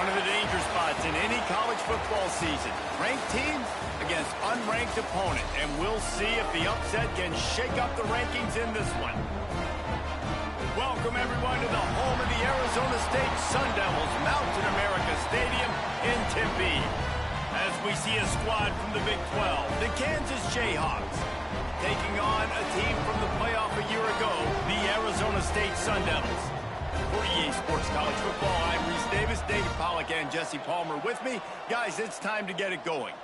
One of the danger spots in any college football season. Ranked teams against unranked opponent. And we'll see if the upset can shake up the rankings in this one. Welcome, everyone, to the home of the Arizona State Sun Devils, Mountain America Stadium in Tempe. As we see a squad from the Big 12, the Kansas Jayhawks, taking on a team from the playoff a year ago, the Arizona State Sun Devils. For EA Sports College Football, I'm Reese Davis, Dave Pollock, and Jesse Palmer with me. Guys, it's time to get it going.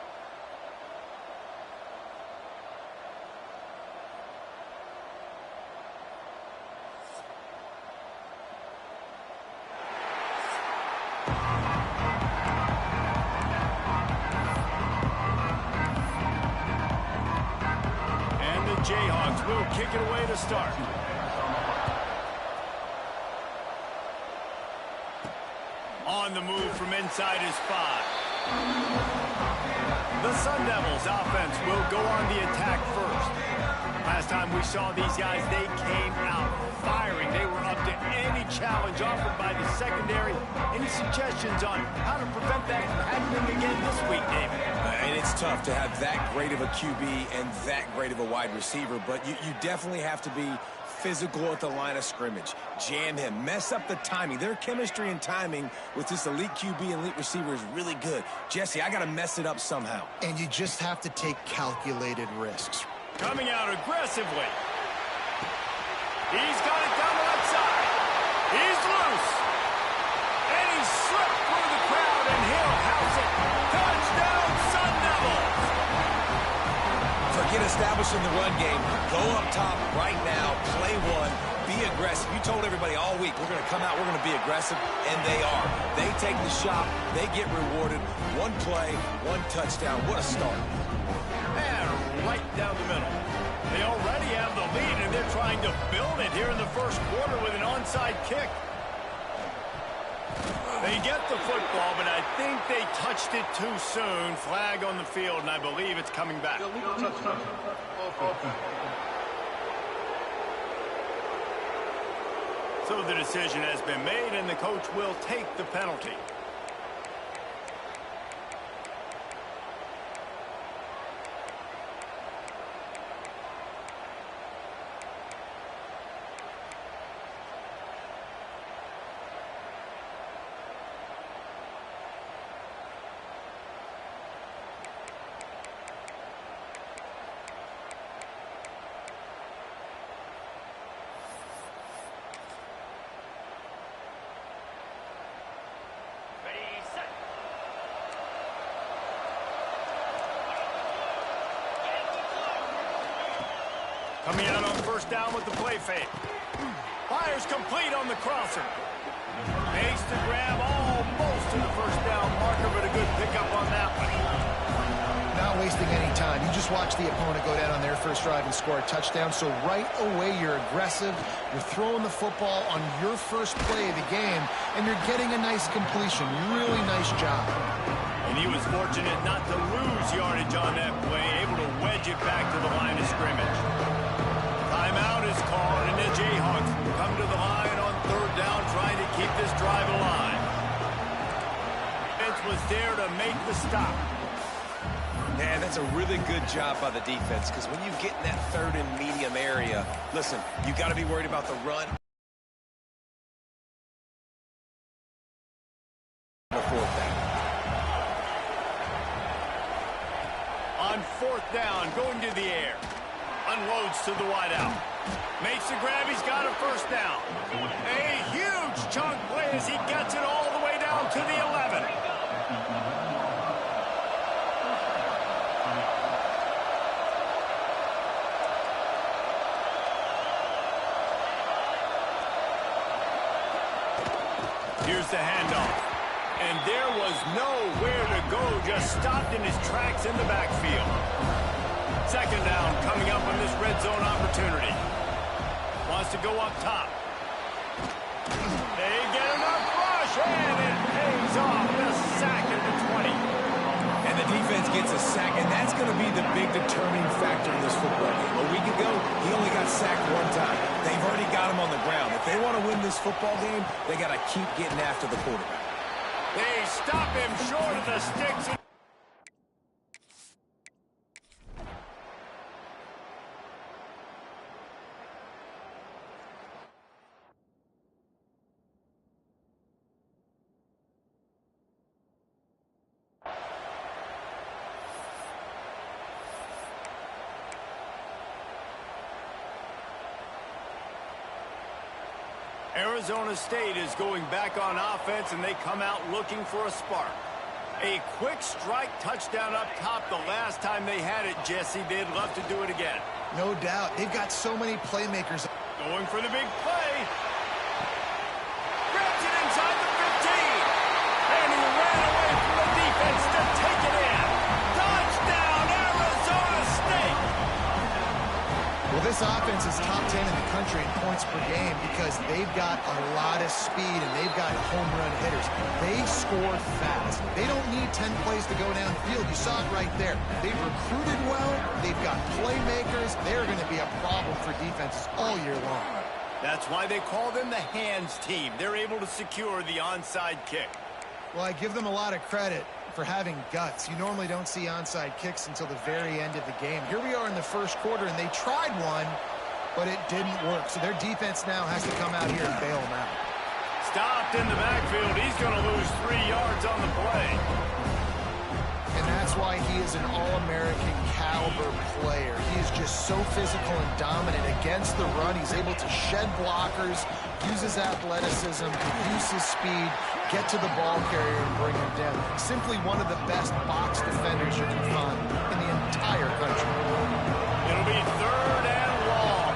Jayhawks will kick it away to start. On the move from inside his 5. The Sun Devils offense will go on the attack first. Last time we saw these guys, they came out firing. They were up to any challenge offered by the secondary. Any suggestions on how to prevent that from happening again this week, David? And it's tough to have that great of a QB and that great of a wide receiver, but you definitely have to be physical at the line of scrimmage. Jam him, mess up the timing. Their chemistry and timing with this elite QB and elite receiver is really good. Jesse, I got to mess it up somehow. And you just have to take calculated risks. Coming out aggressively. He's got it down the left side. He's loose. And he slipped through the crowd, and he'll house it. Touchdown, Sun Devils. Forget establishing the run game. Go up top right now. Play one. Be aggressive. You told everybody all week, we're going to come out, we're going to be aggressive, and they are. They take the shot. They get rewarded. One play, one touchdown. What a start. And right down the middle. They already have the lead, and they're trying to build it here in the first quarter with an onside kick. They get the football, but I think they touched it too soon. Flag on the field, and I believe it's coming back. So the decision has been made, and the coach will take the penalty. Coming out on first down with the play fake. Fires complete on the crosser. Makes the grab almost to the first down marker, but a good pickup on that one. Not wasting any time. You just watch the opponent go down on their first drive and score a touchdown. So right away, you're aggressive. You're throwing the football on your first play of the game, and you're getting a nice completion. Really nice job. And he was fortunate not to lose yardage on that play, able to wedge it back to the line of scrimmage. Timeout is called, and the Jayhawks come to the line on third down, trying to keep this drive alive. Defense was there to make the stop. Man, that's a really good job by the defense, because when you get in that third and medium area, listen, you got to be worried about the run. On fourth down, going to the air. Unloads to the wideout. Makes the grab. He's got a first down. A huge chunk play as he gets it all the way down to the 11. Here's the handoff. And there was nowhere to go. Just stopped in his tracks in the backfield. Second down coming up on this red zone opportunity. Wants to go up top. They get enough rush, and it pays off. The sack at the 20. And the defense gets a sack, and that's going to be the big determining factor in this football game. A week ago, he only got sacked one time. They've already got him on the ground. If they want to win this football game, they got to keep getting after the quarterback. They stop him short of the sticks. Arizona State is going back on offense, and they come out looking for a spark. A quick strike touchdown up top the last time they had it, Jesse. They'd love to do it again. No doubt. They've got so many playmakers. Going for the big play. Grabs it inside the 15. And he ran away from the defense to take it in. Touchdown, Arizona State! Well, this offense is top 10 in the country in points per game because they've got a lot of speed and they've got home run hitters. They score fast. They don't need 10 plays to go downfield. You saw it right there. They've recruited well. They've got playmakers. They're going to be a problem for defenses all year long. That's why they call them the hands team. They're able to secure the onside kick. Well, I give them a lot of credit for having guts. You normally don't see onside kicks until the very end of the game. Here we are in the first quarter, and they tried one, but it didn't work. So their defense now has to come out here and bail them out. Stopped in the backfield. He's going to lose 3 yards on the play. And that's why he is an All-American caliber player. He is just so physical and dominant against the run. He's able to shed blockers, use his athleticism, use his speed, get to the ball carrier and bring him down. Simply one of the best box defenders you can find in the entire country. It'll be 3rd and long.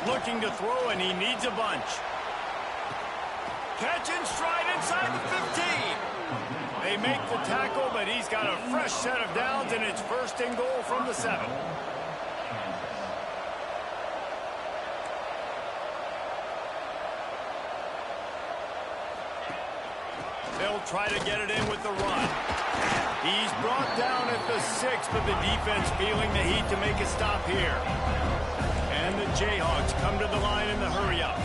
Looking to throw, and he needs a bunch. Catch and stride inside the 15. They make the tackle, but he's got a fresh set of downs, and it's 1st and goal from the 7. They'll try to get it in with the run. He's brought down at the 6, but the defense feeling the heat to make a stop here. And the Jayhawks come to the line in the hurry-up.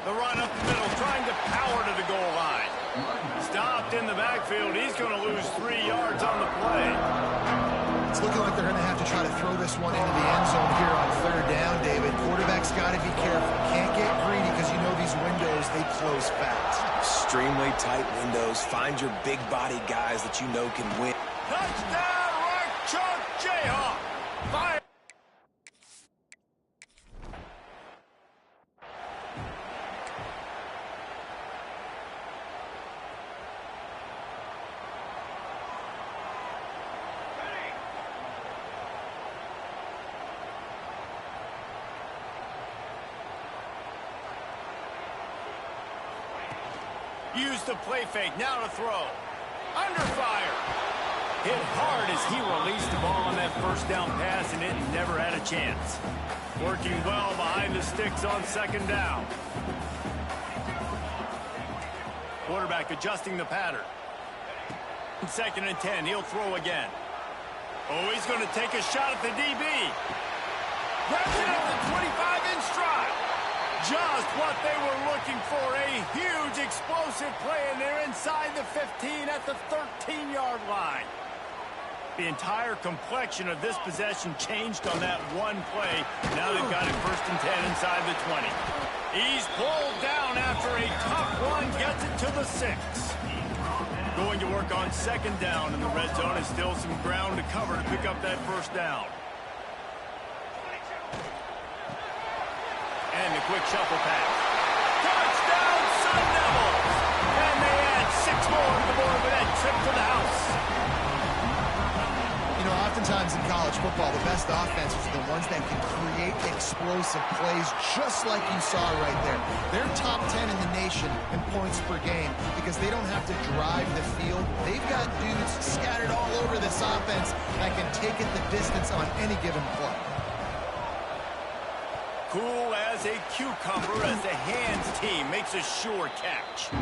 The run up the middle, trying to power to the goal line. Stopped in the backfield. He's going to lose 3 yards on the play. It's looking like they're going to have to try to throw this one into the end zone here on 3rd down, David. Quarterback's got to be careful. Can't get greedy because you know these windows, they close fast. Extremely tight windows. Find your big body guys that you know can win. Touchdown, right chunk, Jayhawk. Fire. Use the play fake, now to throw. Under fire. Hit hard as he released the ball on that 1st down pass, and it never had a chance. Working well behind the sticks on 2nd down. Quarterback adjusting the pattern. 2nd and 10, he'll throw again. Oh, he's going to take a shot at the DB. Grabs it at the 25 in stride. Just what they were looking for, a huge explosive play, and they're inside the 15 at the 13-yard line. The entire complexion of this possession changed on that one play. Now they've got it 1st and 10 inside the 20. He's pulled down after a tough run, gets it to the 6. Going to work on 2nd down, and the red zone is still some ground to cover to pick up that 1st down. And the quick shuffle pass. Touchdown, Sun Devils! And they add 6 more to the board with that trip to the house. You know, oftentimes in college football, the best offenses are the ones that can create explosive plays just like you saw right there. They're top 10 in the nation in points per game because they don't have to drive the field. They've got dudes scattered all over this offense that can take it the distance on any given play. cool as a cucumber as the hands team makes a sure catch.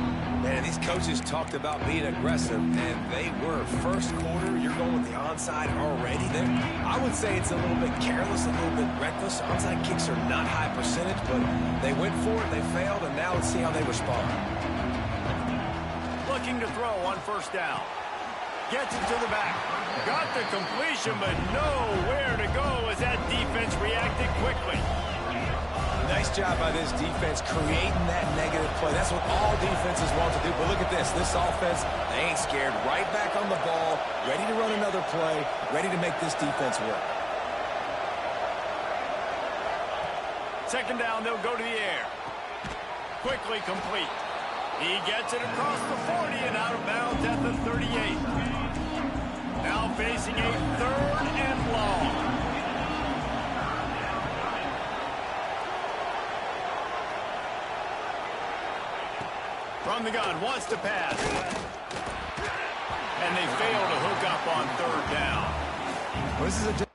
Man, these coaches talked about being aggressive, and they were. First quarter, you're going with the onside already there. I would say it's a little bit careless, a little bit reckless. Onside kicks are not high percentage, but they went for it, they failed, and now let's see how they respond. Looking to throw on first down. Gets it to the back. Got the completion, but nowhere to go as that defense reacted quickly. Nice job by this defense creating that negative play. That's what all defenses want to do. But look at this. This offense, they ain't scared. Right back on the ball, ready to run another play, ready to make this defense work. Second down, they'll go to the air. Quickly complete. He gets it across the 40 and out of bounds at the 38. Now facing a third and long. From the gun, wants to pass. And they fail to hook up on third down. Well, this is a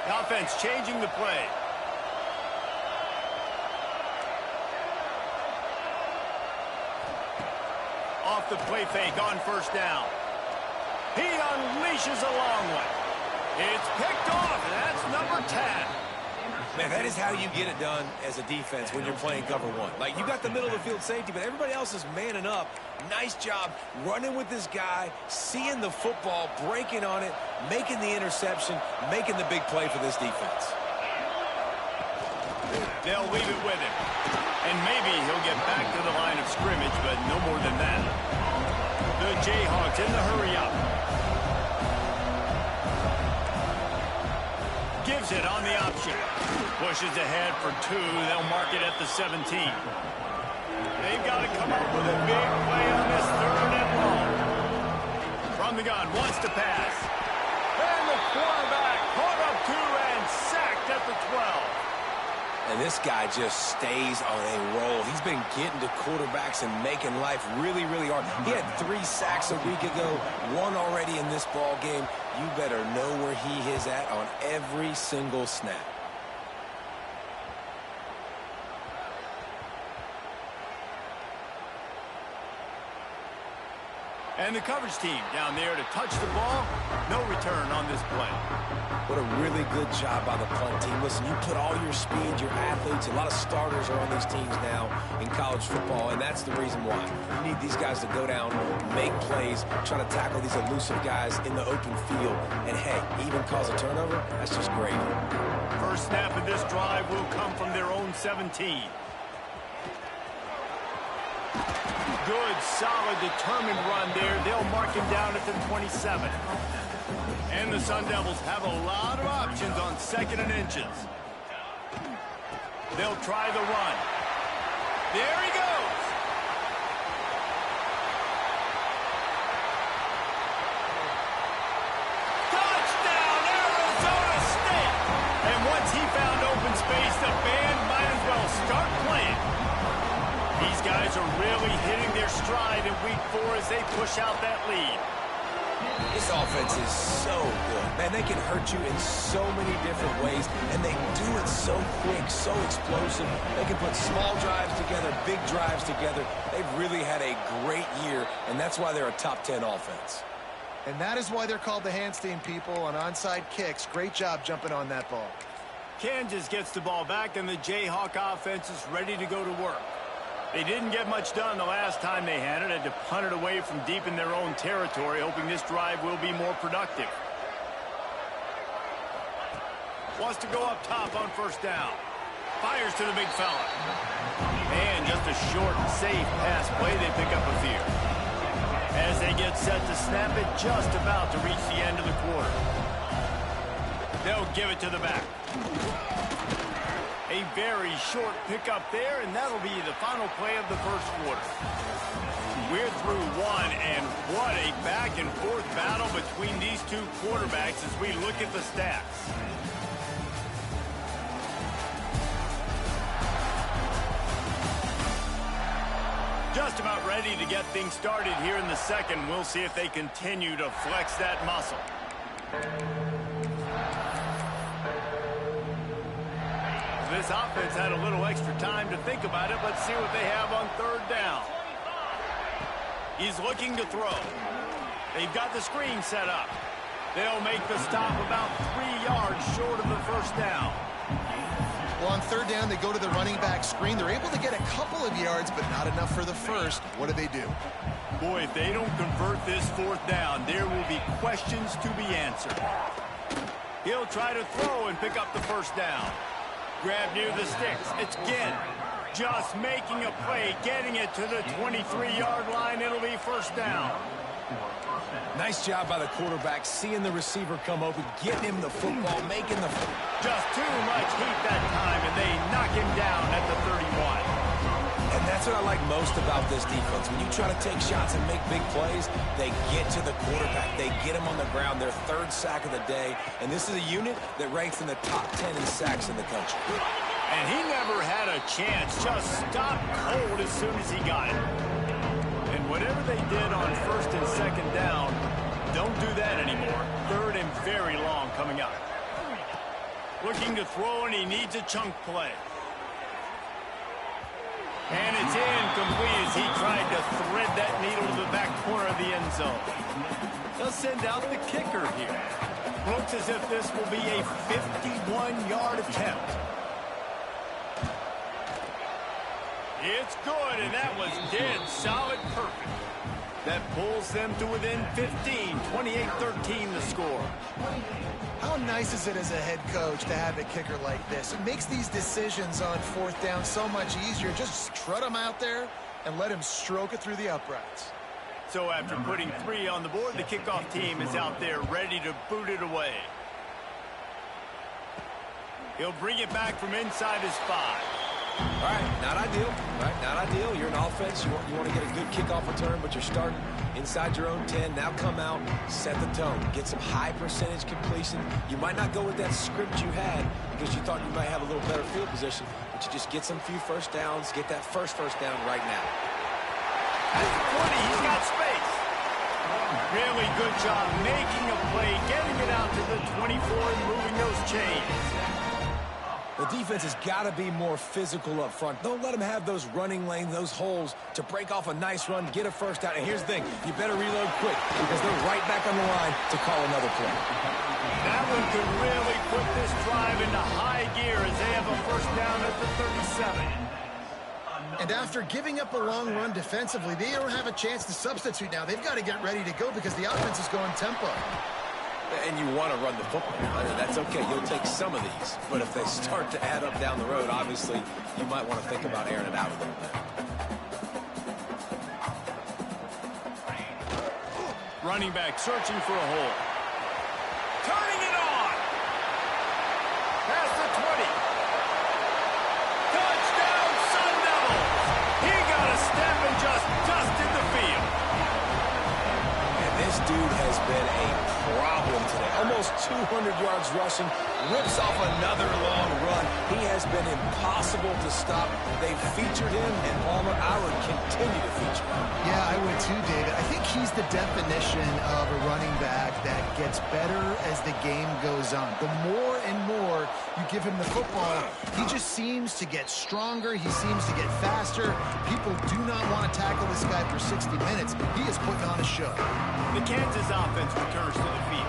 The offense changing the play. Off the play fake on first down. He unleashes a long one. It's picked off, and that's number 10. Man, that is how you get it done as a defense when you're playing cover one. Like, you got the middle of the field safety, but everybody else is manning up. Nice job running with this guy, seeing the football, breaking on it, making the interception, making the big play for this defense. They'll leave it with him. And maybe he'll get back to the line of scrimmage, but no more than that. The Jayhawks in the hurry-up. Gives it on the option. Pushes ahead for 2. They'll mark it at the 17. They've got to come up with a big play on this third and long. From the gun, wants to pass. And the quarterback caught up 2 and sacked at the 12. And this guy just stays on a roll. He's been getting to quarterbacks and making life really, really hard. He had 3 sacks a week ago, 1 already in this ball game. You better know where he is at on every single snap. And the coverage team down there to touch the ball. No return on this play. What a really good job by the punt team. Listen, you put all your speed, your athletes, a lot of starters are on these teams now in college football, and that's the reason why. You need these guys to go down, make plays, try to tackle these elusive guys in the open field, and hey, even cause a turnover, that's just great. First snap of this drive will come from their own 17. Good, solid, determined run there. They'll mark him down at the 27. And the Sun Devils have a lot of options on 2nd and inches. They'll try the run. There he goes. Touchdown, Arizona State. And once he found open space, the band might as well start playing. These guys are really hitting their stride in week 4 as they push out that lead. This offense is so good. Man, they can hurt you in so many different ways, and they do it so quick, so explosive. They can put small drives together, big drives together. They've really had a great year, and that's why they're a top 10 offense. And that is why they're called the hands team, people, on onside kicks. Great job jumping on that ball. Kansas gets the ball back, and the Jayhawk offense is ready to go to work. They didn't get much done the last time they had it. Had to punt it away from deep in their own territory, hoping this drive will be more productive. Wants to go up top on first down. Fires to the big fella. And just a short, safe pass play. They pick up a few. As they get set to snap it, just about to reach the end of the quarter. They'll give it to the back. A very short pickup there, and that'll be the final play of the first quarter. We're through 1, and what a back-and-forth battle between these two quarterbacks as we look at the stats. just about ready to get things started here in the second. We'll see if they continue to flex that muscle. This offense had a little extra time to think about it. Let's see what they have on third down. He's looking to throw. They've got the screen set up. They'll make the stop about 3 yards short of the first down. Well, on third down, they go to the running back screen. They're able to get a couple of yards, but not enough for the first. What do? Boy, if they don't convert this fourth down, there will be questions to be answered. He'll try to throw and pick up the first down. Grab near the sticks. It's Ginn. Just making a play, getting it to the 23-yard line. It'll be first down. Nice job by the quarterback, seeing the receiver come open, getting him the football, making the... Just too much heat that time, and they knock him down at the 31. And that's what I like most about this defense. When you try to take shots and make big plays, they get to the quarterback. They get him on the ground, their third sack of the day. And this is a unit that ranks in the top 10 in sacks in the country. And he never had a chance. Just stopped cold as soon as he got it. And whatever they did on first and second down, don't do that anymore. Third and very long coming up. Looking to throw, and he needs a chunk play. And it's incomplete as he tried to thread that needle to the back corner of the end zone. They'll send out the kicker here. Looks as if this will be a 51-yard attempt. It's good, and that was dead solid perfect. That pulls them to within 15, 28-13 the score. How nice is it as a head coach to have a kicker like this? It makes these decisions on fourth down so much easier. Just strut him out there and let him stroke it through the uprights. So after putting 3 on the board, the kickoff team is out there ready to boot it away. He'll bring it back from inside his 5. All right, not ideal. All right, not ideal. You're an offense. You want to get a good kickoff return, but you're starting inside your own 10. Now come out, set the tone, get some high percentage completion. You might not go with that script you had because you thought you might have a little better field position, but you just get some few first downs, get that first down right now. At the 20, he's got space. Really good job making a play, getting it out to the 24 and moving those chains. The defense has got to be more physical up front. Don't let them have those running lanes, those holes to break off a nice run, get a first down. And here's the thing, you better reload quick because they're right back on the line to call another play. That one could really put this drive into high gear as they have a first down at the 37. And after giving up a long run defensively, they don't have a chance to substitute now. They've got to get ready to go because the offense is going tempo. And you want to run the football. That's okay. You'll take some of these. But if they start to add up down the road, obviously, you might want to think about airing it out a little bit. Running back searching for a hole. Turning it on. Past the 20. Touchdown, Sun Devils. He got a step and just dusted the field. And this dude has been a problem today. Almost 200 yards rushing, rips off another long run. He has been impossible to stop. They've featured him, and Palmer, I would continue to feature him. Yeah, I would too, David. I think he's the definition of a running back that gets better as the game goes on. The more and more you give him the football, he just seems to get stronger. He seems to get faster. People do not want to tackle this guy for 60 minutes. He is putting on a show. The Kansas offense returns to the field.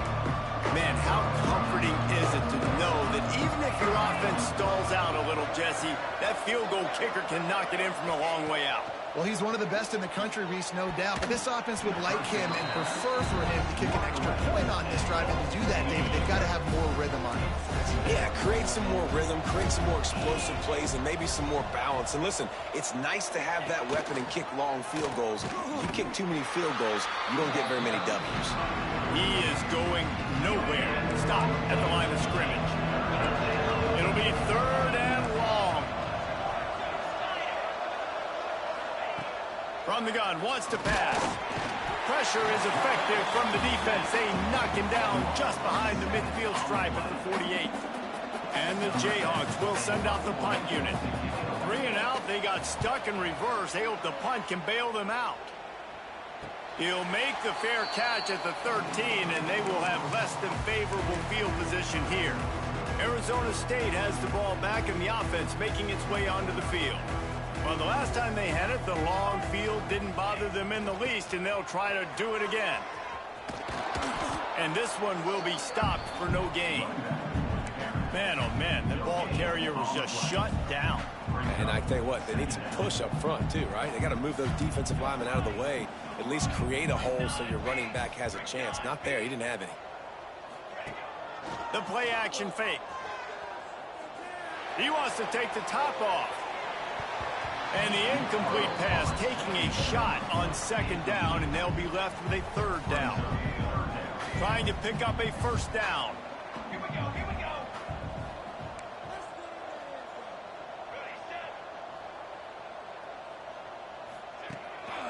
Man, how comforting is it to know that even if your offense stalls out a little, Jesse, that field goal kicker can knock it in from a long way out. Well, he's one of the best in the country, Reese, no doubt. But this offense would like him and prefer for him to kick an extra point on this drive. And to do that, David, they've got to have more rhythm on offense. Yeah, create some more rhythm, create some more explosive plays, and maybe some more balance. And listen, it's nice to have that weapon and kick long field goals. You kick too many field goals, you don't get very many W's. He is going nowhere. Stop at the line of scrimmage. It'll be third and long. From the gun, wants to pass. Pressure is effective from the defense. They knock him down just behind the midfield stripe at the 48. And the Jayhawks will send out the punt unit. 3 and out, they got stuck in reverse. They hope the punt can bail them out. He'll make the fair catch at the 13, and they will have less than favorable field position here. Arizona State has the ball back in the offense, making its way onto the field. Well, the last time they had it, the long field didn't bother them in the least, and they'll try to do it again. And this one will be stopped for no gain. Man, oh man, the ball carrier was just shut down. And I tell you what, they need some push up front too, right? They got to move those defensive linemen out of the way, at least create a hole so your running back has a chance. Not there, he didn't have any. The play action fake. He wants to take the top off. And the incomplete pass taking a shot on 2nd down, and they'll be left with a 3rd down. Trying to pick up a 1st down.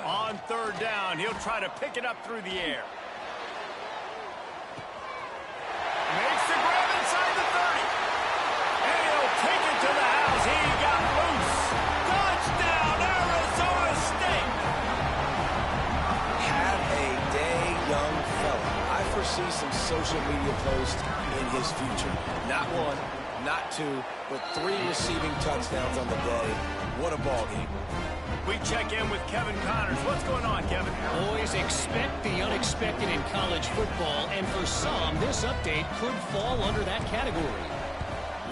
On 3rd down, he'll try to pick it up through the air. Makes the grab inside the 30. And he'll take it to the house. He got loose. Touchdown, Arizona State. Have a day, young fella. I foresee some social media posts in his future. Not 1, not 2, but 3 receiving touchdowns on the day. What a ball game. We check in with Kevin Connors. What's going on, Kevin? Boys, expect the unexpected in college football, and for some, this update could fall under that category.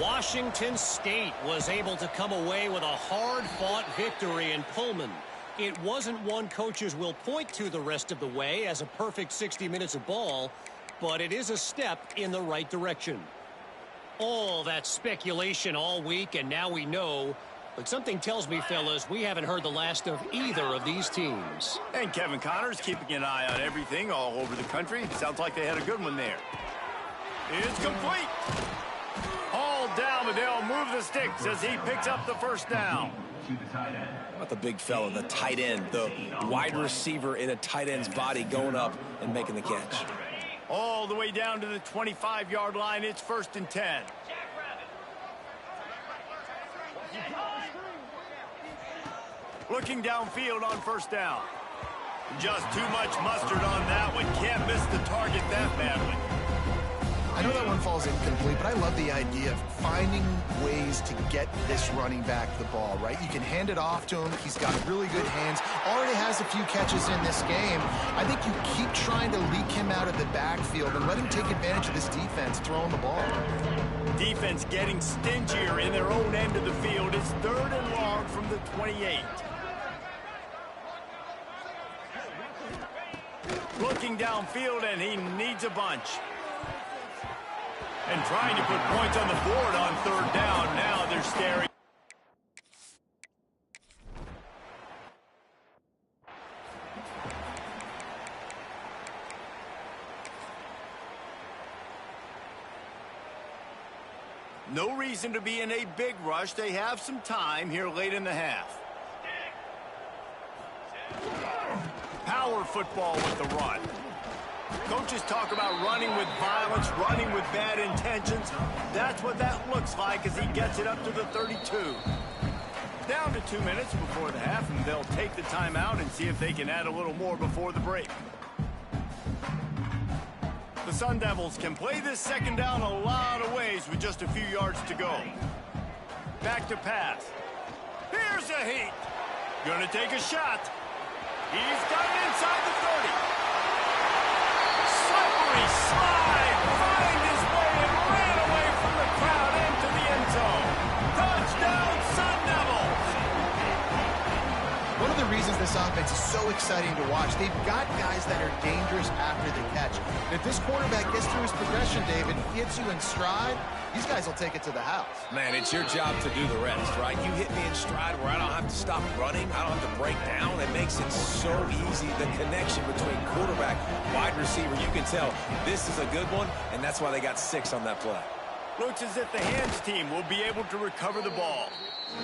Washington State was able to come away with a hard-fought victory in Pullman. It wasn't one coaches will point to the rest of the way as a perfect 60 minutes of ball, but it is a step in the right direction. All that speculation all week, and now we know. But something tells me, fellas, we haven't heard the last of either of these teams. And Kevin Connors keeping an eye on everything all over the country. Sounds like they had a good one there. It's complete. All down, but they'll move the sticks as he picks up the 1st down. Not the big fella, the tight end, the wide receiver in a tight end's body going up and making the catch. All the way down to the 25-yard line. It's 1st and 10. Looking downfield on 1st down. Just too much mustard on that one. Can't miss the target that badly. I know that one falls incomplete, but I love the idea of finding ways to get this running back the ball, right? You can hand it off to him. He's got really good hands. Already has a few catches in this game. I think you keep trying to leak him out of the backfield and let him take advantage of this defense throwing the ball. Defense getting stingier in their own end of the field. It's 3rd and long from the 28. Looking downfield, and he needs a bunch. And trying to put points on the board on 3rd down. Now they're staring. No reason to be in a big rush. They have some time here late in the half. Power football with the run. Coaches talk about running with violence, running with bad intentions. That's what that looks like as he gets it up to the 32. Down to 2 minutes before the half, and they'll take the timeout and see if they can add a little more before the break. The Sun Devils can play this 2nd down a lot of ways with just a few yards to go. Back to pass. Here's a heat. Gonna take a shot. He's got it inside the 30. Slippery slide. Find his way and ran away from the crowd into the end zone. Touchdown, Sun Devils. One of the reasons this offense is so exciting to watch, they've got guys that are dangerous after the catch. And if this quarterback gets through his progression, David, gets you in stride, these guys will take it to the house. Man, it's your job to do the rest, right? You hit me in stride where I don't have to stop running. I don't have to break down. It makes it so easy. The connection between quarterback, wide receiver, you can tell this is a good one, and that's why they got 6 on that play. Looks as if the hands team will be able to recover the ball.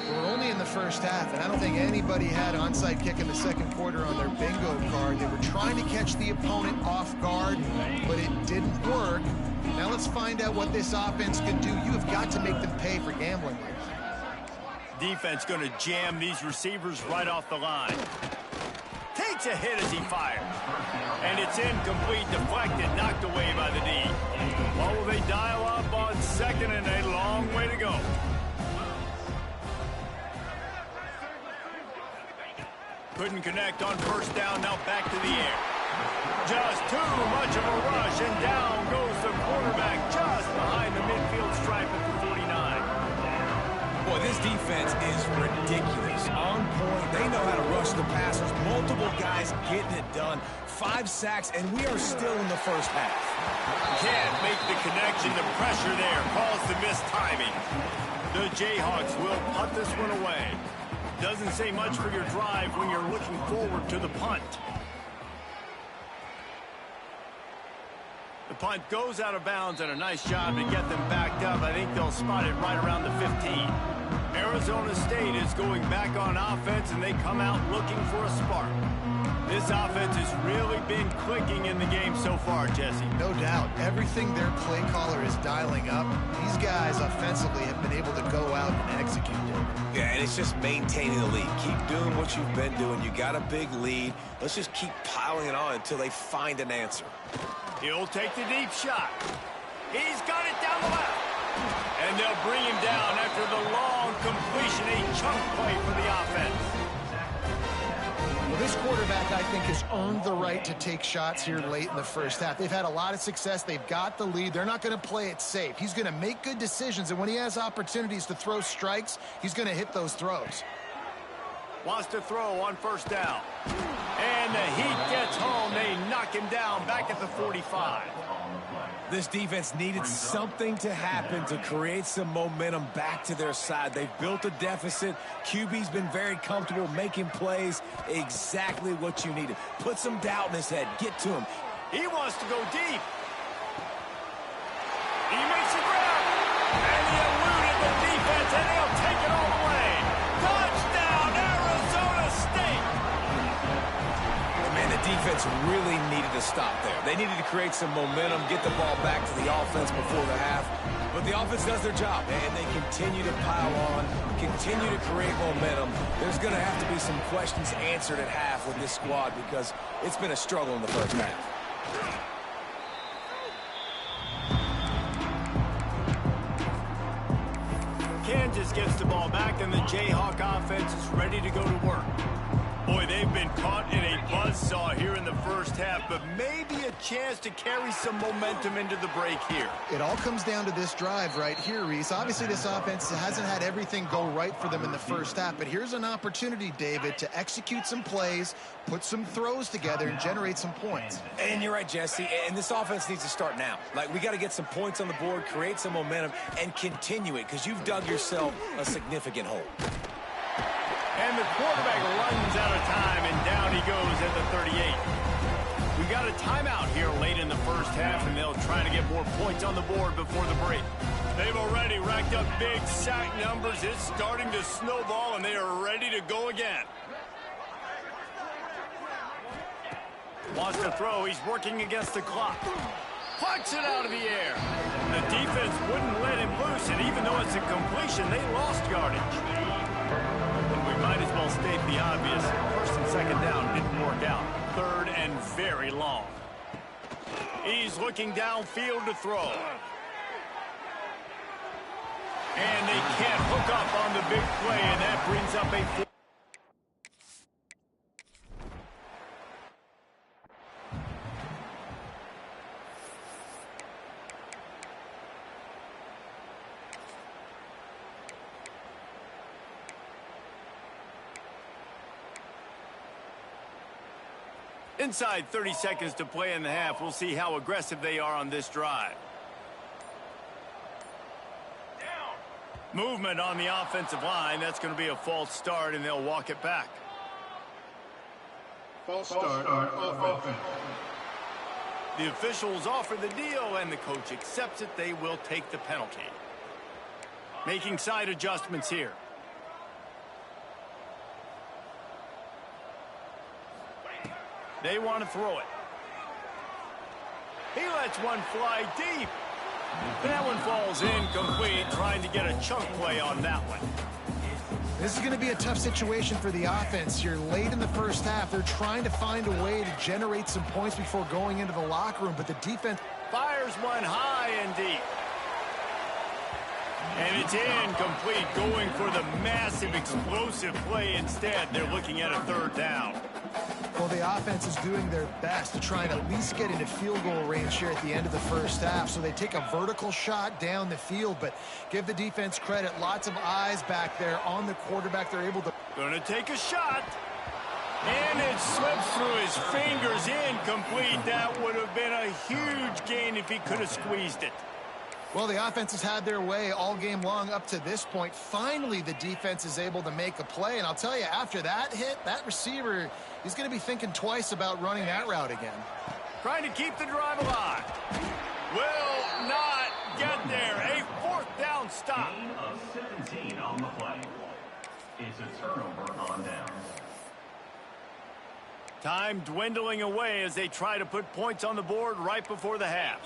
We're only in the first half, and I don't think anybody had onside kick in the 2nd quarter on their bingo card. They were trying to catch the opponent off guard, but it didn't work. Now let's find out what this offense can do. You have got to make them pay for gambling like that. Defense going to jam these receivers right off the line. Takes a hit as he fires. And it's incomplete, deflected, knocked away by the D. What will they dial up on second and a long way to go? Couldn't connect on first down, now back to the air. Just too much of a rush, and down goes the quarterback just behind the midfield stripe at the 49. Boy, this defense is ridiculous. On point, they know how to rush the passers. Multiple guys getting it done. 5 sacks, and we are still in the first half. Can't make the connection. The pressure there caused the missed timing. The Jayhawks will punt this one away. Doesn't say much for your drive when you're looking forward to the punt. The punt goes out of bounds, and a nice job to get them backed up. I think they'll spot it right around the 15. Arizona State is going back on offense, and they come out looking for a spark. This offense has really been clicking in the game so far, Jesse. No doubt. Everything their play caller is dialing up, these guys offensively have been able to go out and execute it. Yeah, and it's just maintaining the lead. Keep doing what you've been doing. You got a big lead. Let's just keep piling it on until they find an answer. He'll take the deep shot. He's got it down the left. And they'll bring him down after the long completion, a chunk play for the offense. Well, this quarterback, I think, has earned the right to take shots here late in the first half. They've had a lot of success. They've got the lead. They're not going to play it safe. He's going to make good decisions, and when he has opportunities to throw strikes, he's going to hit those throws. Wants to throw on first down. And the heat gets home. They knock him down back at the 45. This defense needed something to happen to create some momentum back to their side. They've built a deficit. QB's been very comfortable making plays. Exactly what you needed. Put some doubt in his head. Get to him. He wants to go deep. He makes the grab. And he eluded the defense, and he'll take it all the way. Touchdown, Arizona State. Man, the defense really needed to stop there. They needed to create some momentum, get the ball back to the offense before the half. But the offense does their job, and they continue to pile on, continue to create momentum. There's going to have to be some questions answered at half with this squad because it's been a struggle in the first half. Kansas gets the ball back, and the Jayhawk offense is ready to go to work. Boy, they've been caught in a buzzsaw here in the first half, but maybe a chance to carry some momentum into the break here. It all comes down to this drive right here, Reese. Obviously, this offense hasn't had everything go right for them in the first half, but here's an opportunity, David, to execute some plays, put some throws together, and generate some points. And you're right, Jesse, and this offense needs to start now. Like, we got to get some points on the board, create some momentum, and continue it, because you've dug yourself a significant hole. And the quarterback runs out of time, and down he goes at the 38. We got a timeout here late in the first half, and they'll try to get more points on the board before the break. They've already racked up big sack numbers. It's starting to snowball, and they are ready to go again. Wants to throw. He's working against the clock. Plucks it out of the air. The defense wouldn't let him loose, and even though it's a completion, they lost yardage. Might as well state the obvious. First and second down didn't work out. Third and very long. He's looking downfield to throw. And they can't hook up on the big play, and that brings up a... Inside 30 seconds to play in the half. We'll see how aggressive they are on this drive. Movement on the offensive line. That's going to be a false start, and they'll walk it back. False start on offense. The officials offer the deal, and the coach accepts it. They will take the penalty. Making side adjustments here. They want to throw it. He lets one fly deep. That one falls incomplete, trying to get a chunk play on that one. This is going to be a tough situation for the offense here. Late in the first half, they're trying to find a way to generate some points before going into the locker room, but the defense fires one high and deep. And it's incomplete, going for the massive explosive play instead. They're looking at a third down. Well, the offense is doing their best to try and at least get into field goal range here at the end of the first half. So they take a vertical shot down the field, but give the defense credit. Lots of eyes back there on the quarterback. They're able to... Gonna take a shot. And it slips through his fingers, incomplete. That would have been a huge gain if he could have squeezed it. Well, the offense has had their way all game long up to this point. Finally, the defense is able to make a play. And I'll tell you, after that hit, that receiver, he's going to be thinking twice about running that route again. Trying to keep the drive alive. Will not get there. A fourth down stop. Gain of 17 on the play. It's a turnover on downs. Time dwindling away as they try to put points on the board right before the half.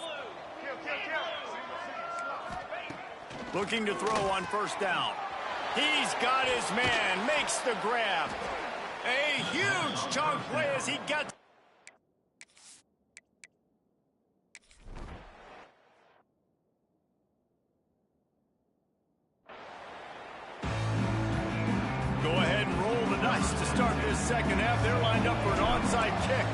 Looking to throw on first down. He's got his man, makes the grab. A huge chunk play as he gets. Go ahead and roll the dice to start this second half. They're lined up for an onside kick.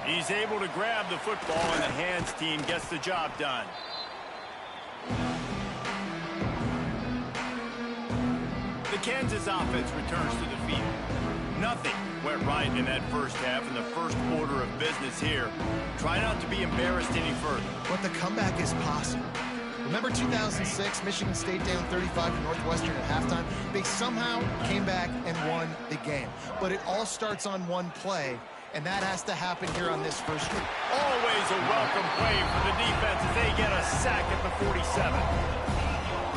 He's able to grab the football, and the hands team gets the job done. The Kansas offense returns to the field. Nothing went right in that first half in the first order of business here. Try not to be embarrassed any further. But the comeback is possible. Remember 2006, Michigan State down 35 to Northwestern at halftime? They somehow came back and won the game. But it all starts on one play, and that has to happen here on this first week. Always a welcome play for the defense as they get a sack at the 47.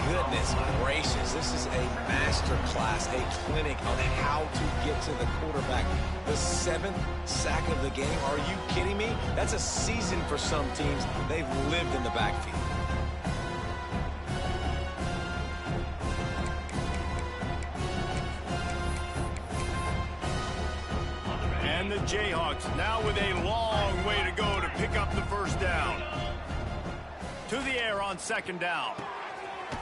Goodness gracious, this is a master class, a clinic on how to get to the quarterback. The 7th sack of the game, are you kidding me? That's a season for some teams. They've lived in the backfield. And the Jayhawks now with a long way to go to pick up the first down. To the air on second down.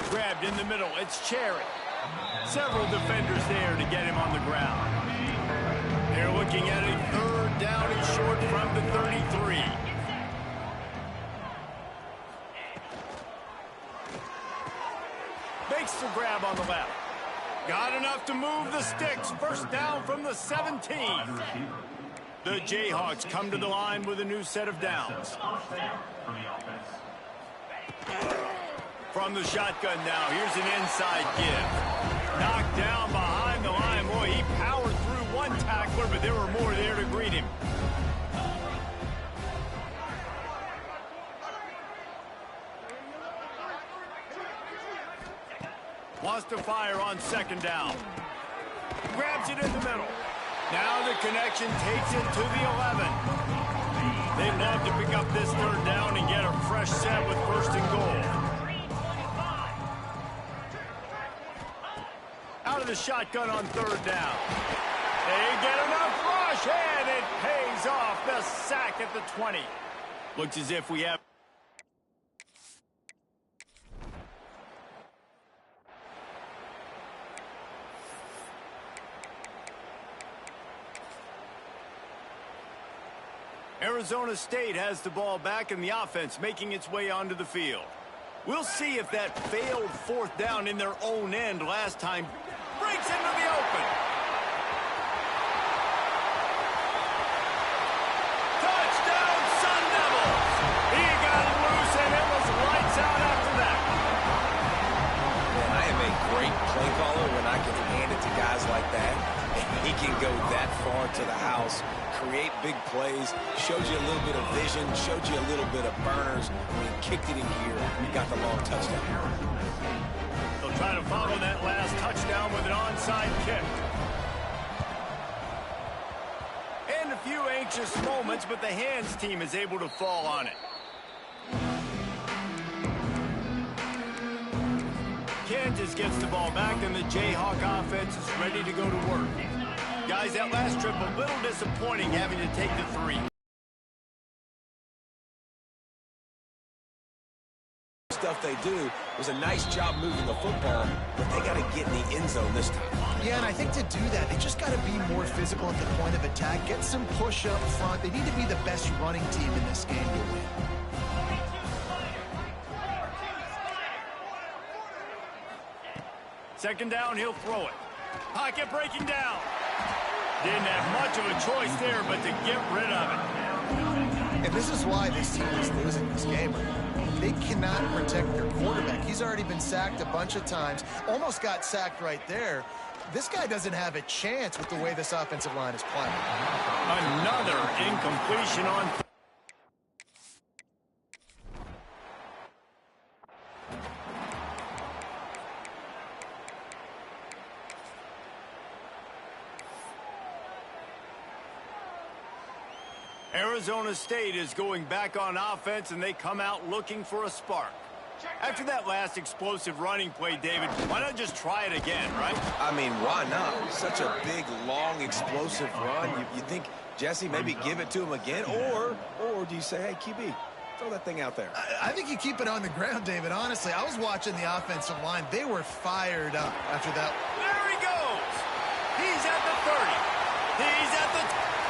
Grabbed in the middle, it's Cherry. Several defenders there to get him on the ground. They're looking at a third down and short from the 33. Makes the grab on the left. Got enough to move the sticks. First down from the 17. The Jayhawks come to the line with a new set of downs. From the shotgun now, here's an inside give. Knocked down behind the line. Boy, he powered through one tackler, but there were more there to greet him. Wants to fire on second down. Grabs it in the middle. Now the connection takes it to the 11. They'd love to pick up this third down and get a fresh set with first and goal. Out of the shotgun on third down. They get enough rush, and it pays off. The sack at the 20. Looks as if we have... Arizona State has the ball back, and the offense making its way onto the field. We'll see if that failed fourth down in their own end last time breaks into the open. Touchdown, Sun Devils! He got loose, and it was lights out after that. Man, I am a great play caller when I can hand it to guys like that. And he can go that far to the house, create big plays, showed you a little bit of vision, showed you a little bit of burners. When he kicked it in gear, he got the long touchdown. They'll try to follow that last touchdown with an onside kick. And a few anxious moments, but the hands team is able to fall on it. Kansas gets the ball back, and the Jayhawk offense is ready to go to work. Guys, that last trip a little disappointing having to take the 3. Stuff they do was a nice job moving the football, but they got to get in the end zone this time. Yeah, and I think to do that, they just got to be more physical at the point of attack, get some push up front. They need to be the best running team in this game to win. Second down, he'll throw it. Pocket breaking down. Didn't have much of a choice there, but to get rid of it. And this is why this team is losing this game. They cannot protect their quarterback. He's already been sacked a bunch of times. Almost got sacked right there. This guy doesn't have a chance with the way this offensive line is playing. Another incompletion on... Arizona State is going back on offense, and they come out looking for a spark. After that last explosive running play, David, why not just try it again, right? I mean, why not? Such a big, long, explosive run. You think, Jesse, maybe give it to him again? Or do you say, hey, QB, throw that thing out there? I think you keep it on the ground, David. Honestly, I was watching the offensive line. They were fired up after that. There he goes. He's at the 30. He's at the...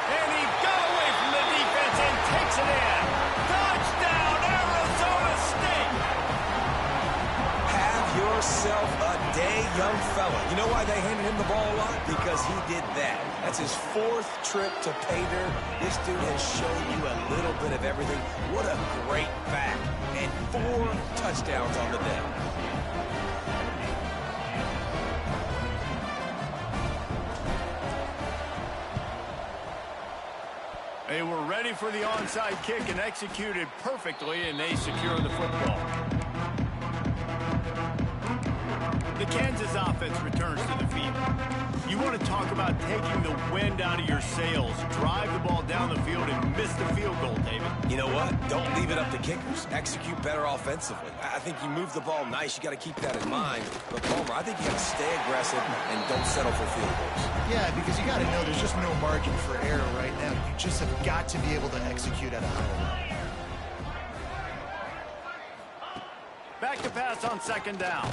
And he got away from the defense and takes it in. Touchdown, Arizona State. Have yourself a day, young fella. You know why they handed him the ball a lot? Because he did that. That's his 4th trip to pay dirt. This dude has shown you a little bit of everything. What a great back. And 4 touchdowns on the day. They were ready for the onside kick and executed perfectly, and they secure the football. The Kansas offense returns to the field. You want to talk about taking the wind out of your sails. Drive the ball down the field and miss the field goal, David. You know what? Don't leave it up to kickers. Execute better offensively. I think you move the ball nice. You got to keep that in mind. But, Palmer, I think you got to stay aggressive and don't settle for field goals. Yeah, because you got to know there's just no margin for error right now. You just have got to be able to execute at a high level. Back to pass on second down.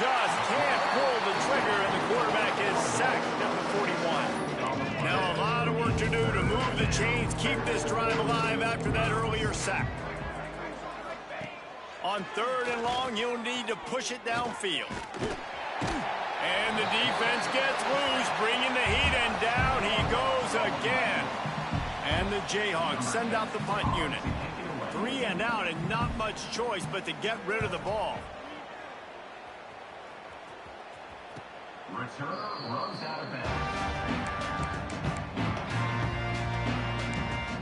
Just can't pull the trigger, and the quarterback is sacked at the 41. Now a lot of work to do to move the chains, keep this drive alive after that earlier sack. On 3rd and long, you'll need to push it downfield. And the defense gets loose, bringing the heat, and down he goes again. And the Jayhawks send out the punt unit. 3 and out, and not much choice but to get rid of the ball. Returner runs out of bounds.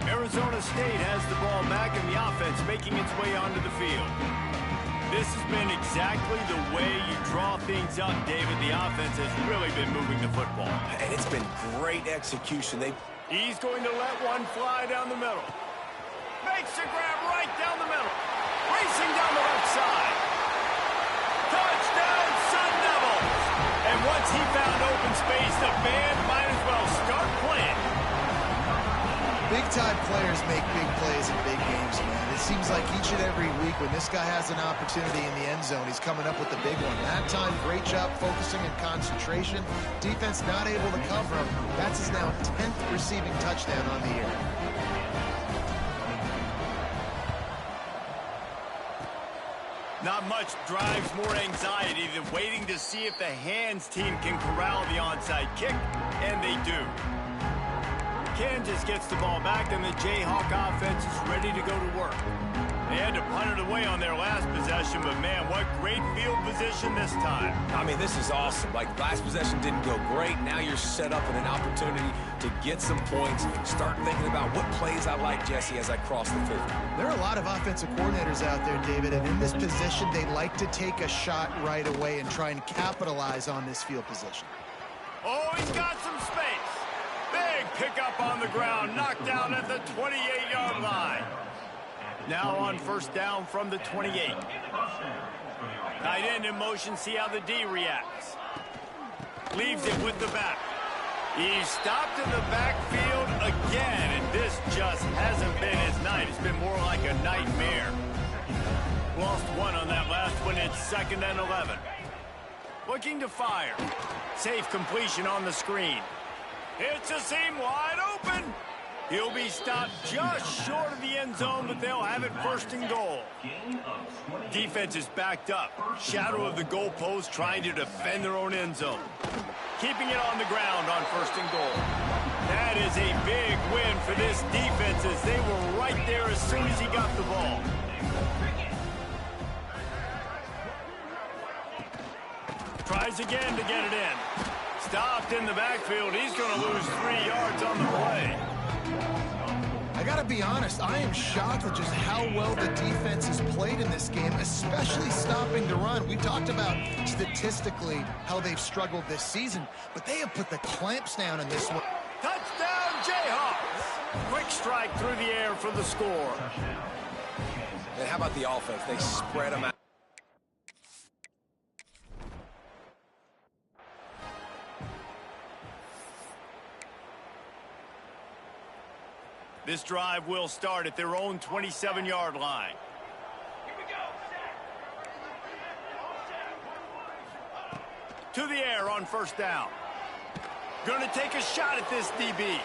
Arizona State has the ball back, and the offense making its way onto the field. This has been exactly the way you draw things up, David. The offense has really been moving the football. And it's been great execution. He's going to let one fly down the middle. Makes the grab right down the middle. Racing down the left side. Touchdown, Sun Devils! And once he found open space, the band might as well start playing. Big-time players make big plays in big games, man. It seems like each and every week when this guy has an opportunity in the end zone, he's coming up with the big one. That time, great job focusing and concentration. Defense not able to cover him. That's his now 10th receiving touchdown on the year. Not much drives more anxiety than waiting to see if the hands team can corral the onside kick, and they do. Kansas gets the ball back, and the Jayhawk offense is ready to go to work. They had to punt it away on their last possession, but man, what great field position this time. I mean, this is awesome. Like, last possession didn't go great. Now you're set up in an opportunity to get some points. Start thinking about what plays I like, Jesse, as I cross the 50. There are a lot of offensive coordinators out there, David, and in this position, they like to take a shot right away and try and capitalize on this field position. Oh, he's got some space. Big pickup on the ground, knocked down at the 28-yard line. Now on first down from the 28. Tight end in motion, see how the D reacts. Leaves it with the back. He's stopped in the backfield again, and this just hasn't been his night. It's been more like a nightmare. Lost one on that last one. It's 2nd and 11. Looking to fire. Safe completion on the screen. It's a seam wide open. He'll be stopped just short of the end zone, but they'll have it 1st and goal. Defense is backed up. Shadow of the goalpost trying to defend their own end zone. Keeping it on the ground on 1st and goal. That is a big win for this defense as they were right there as soon as he got the ball. Tries again to get it in. Stopped in the backfield. He's going to lose 3 yards on the play. I got to be honest, I am shocked at just how well the defense has played in this game, especially stopping the run. We talked about statistically how they've struggled this season, but they have put the clamps down in this one. Touchdown, Jayhawks! Quick strike through the air for the score. And how about the offense? They spread them out. This drive will start at their own 27-yard line. To the air on first down. Going to take a shot at this DB.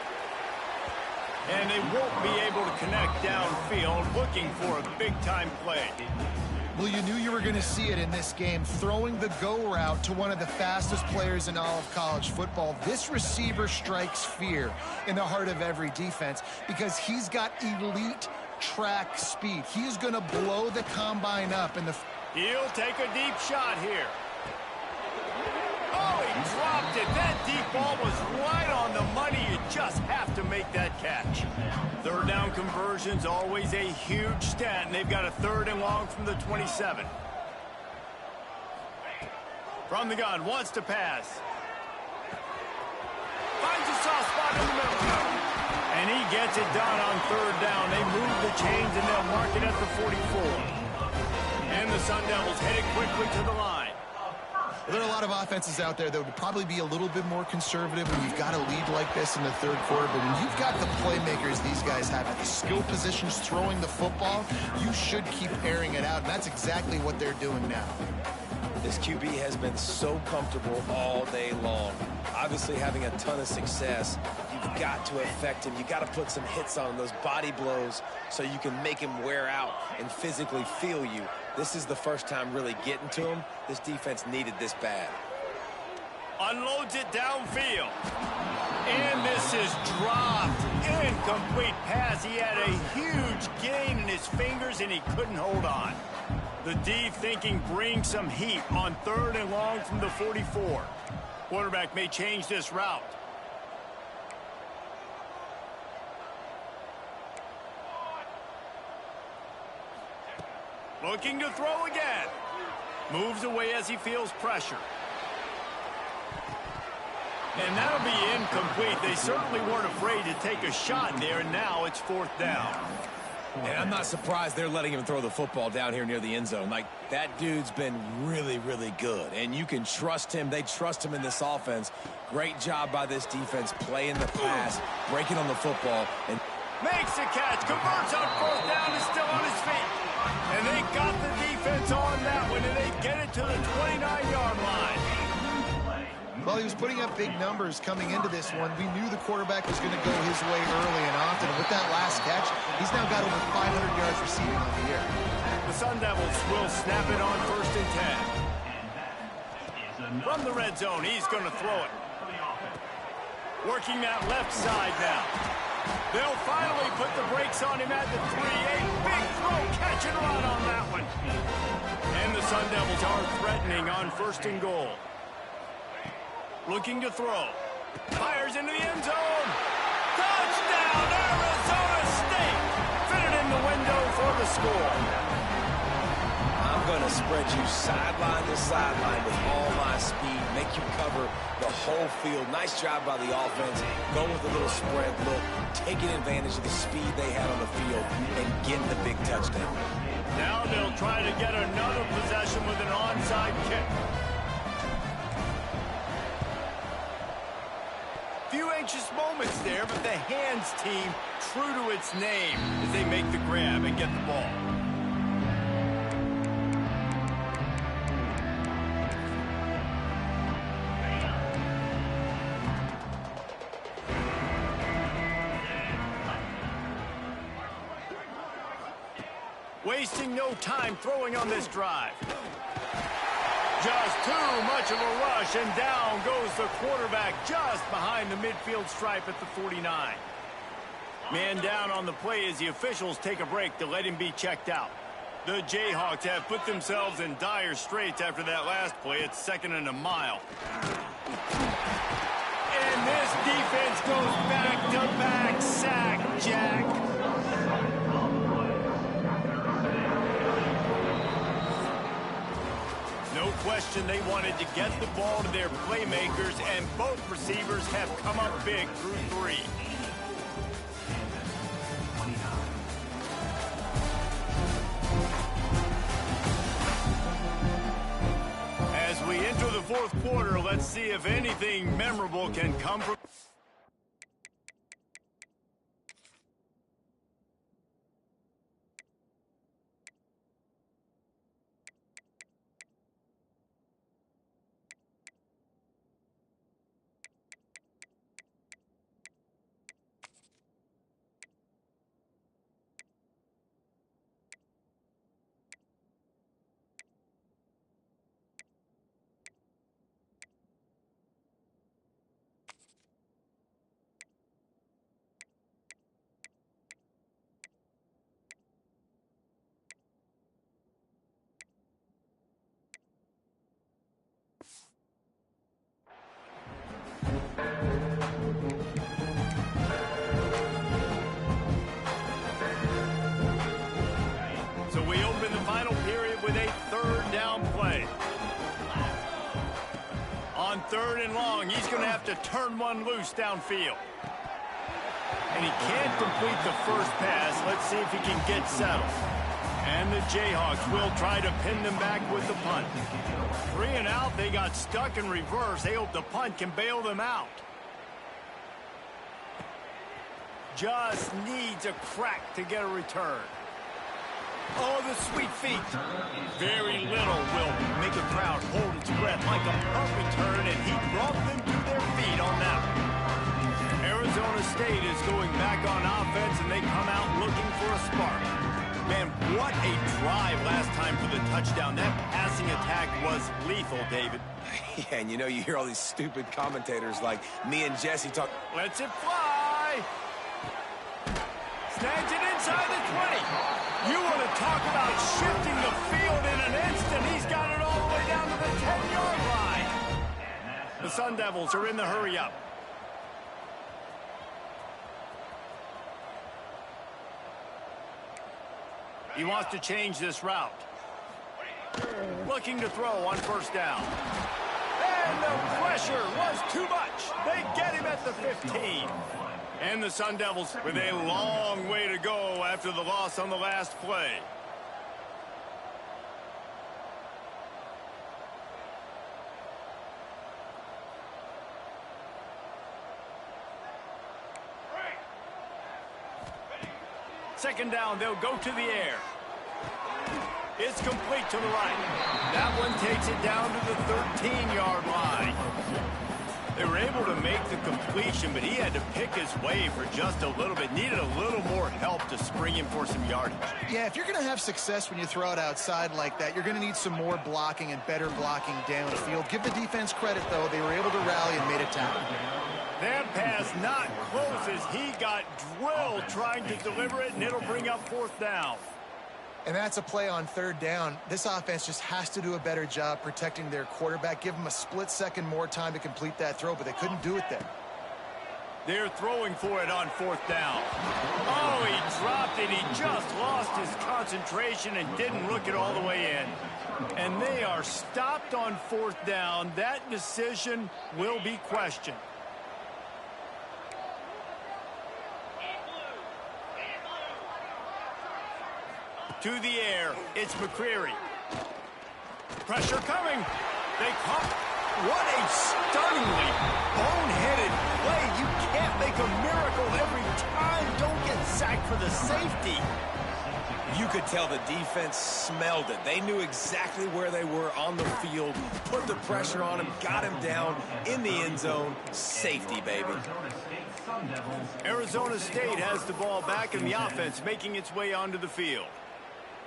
And they won't be able to connect downfield, looking for a big-time play. Well, you knew you were going to see it in this game, throwing the go route to one of the fastest players in all of college football. This receiver strikes fear in the heart of every defense because he's got elite track speed. He's going to blow the combine up. He'll take a deep shot here. Oh, he dropped it. That deep ball was right on the money. You just have to make that catch. 3rd down conversion's always a huge stat, and they've got a 3rd and long from the 27. From the gun, wants to pass. Finds a soft spot in the middle. And he gets it done on 3rd down. They move the chains, and they'll mark it at the 44. And the Sun Devils headed quickly to the line. There are a lot of offenses out there that would probably be a little bit more conservative when you've got a lead like this in the 3rd quarter. But when you've got the playmakers these guys have at the skill positions throwing the football, you should keep airing it out. And that's exactly what they're doing now. This QB has been so comfortable all day long. Obviously having a ton of success. You've got to affect him. You've got to put some hits on him, those body blows, so you can make him wear out and physically feel you. This is the first time really getting to him. This defense needed this bad. Unloads it downfield. And this is dropped. Incomplete pass. He had a huge gain in his fingers, and he couldn't hold on. The D thinking bring some heat on 3rd and long from the 44. Quarterback may change this route. Looking to throw again. Moves away as he feels pressure. And that'll be incomplete. They certainly weren't afraid to take a shot there, and now it's 4th down. And I'm not surprised they're letting him throw the football down here near the end zone. Like, that dude's been really, really good. And you can trust him. They trust him in this offense. Great job by this defense playing the pass, breaking on the football. And makes the catch, converts on 4th down, is still on his feet. And they got the defense on that one, and they get it to the 29-yard line. Well, he was putting up big numbers coming into this one. We knew the quarterback was going to go his way early and often. And with that last catch, he's now got over 500 yards receiving on the year. The Sun Devils will snap it on 1st and 10. From the red zone, he's going to throw it. Working that left side now. They'll finally put the brakes on him at the 3-8. Big throw, catch and run on that one. And the Sun Devils are threatening on 1st and goal. Looking to throw. Fires into the end zone. Touchdown, Arizona State. Fitted in the window for the score. I'm going to spread you sideline to sideline with all-line speed, make you cover the whole field. Nice job by the offense, going with a little spread look, taking advantage of the speed they had on the field, and getting the big touchdown. Now they'll try to get another possession with an onside kick. Few anxious moments there, but the hands team true to its name as they make the grab and get the ball. Wasting no time throwing on this drive. Just too much of a rush, and down goes the quarterback just behind the midfield stripe at the 49. Man down on the play as the officials take a break to let him be checked out. The Jayhawks have put themselves in dire straits after that last play. It's 2nd and a mile. And this defense goes back-to-back sack, Jack. No question they wanted to get the ball to their playmakers, and both receivers have come up big through 3. As we enter the 4th quarter, let's see if anything memorable can come from... So we open the final period with a 3rd down play. On 3rd and long, he's going to have to turn one loose downfield. And he can't complete the first pass. Let's see if he can get settled. And the Jayhawks will try to pin them back with the punt. 3 and out, they got stuck in reverse. They hope the punt can bail them out. Just needs a crack to get a return. Oh, the sweet feet. Very little will make a crowd hold its breath like a punt return, and he brought them to their feet on that one. Arizona State is going back on offense, and they come out looking for a spark. Man, what a drive last time for the touchdown. That passing attack was lethal, David. Yeah, and you know, you hear all these stupid commentators like me and Jesse talk. Lets it fly. Snags it inside the 20. You want to talk about shifting the field in an instant. He's got it all the way down to the 10-yard line. The Sun Devils are in the hurry-up. He wants to change this route. Looking to throw on 1st down. And the pressure was too much. They get him at the 15. And the Sun Devils with a long way to go after the loss on the last play. Second down, they'll go to the air. It's complete to the right. That one takes it down to the 13-yard line. They were able to make the completion, but he had to pick his way for just a little bit. Needed a little more help to spring him for some yardage. Yeah, if you're going to have success when you throw it outside like that, you're going to need some more blocking and better blocking downfield. Give the defense credit, though. They were able to rally and made a tackle. That pass not close as he got drilled trying to deliver it, and it'll bring up 4th down. And that's a play on 3rd down. This offense just has to do a better job protecting their quarterback. Give them a split second more time to complete that throw, but they couldn't do it there. They're throwing for it on 4th down. Oh, he dropped it. He just lost his concentration and didn't look it all the way in. And they are stopped on 4th down. That decision will be questioned. To the air, it's McCreary. Pressure coming. They caught. What a stunningly boneheaded play. You can't make a miracle every time. Don't get sacked for the safety. You could tell the defense smelled it. They knew exactly where they were on the field, put the pressure on him, got him down in the end zone. Safety, baby. Arizona State has the ball back in the offense, making its way onto the field.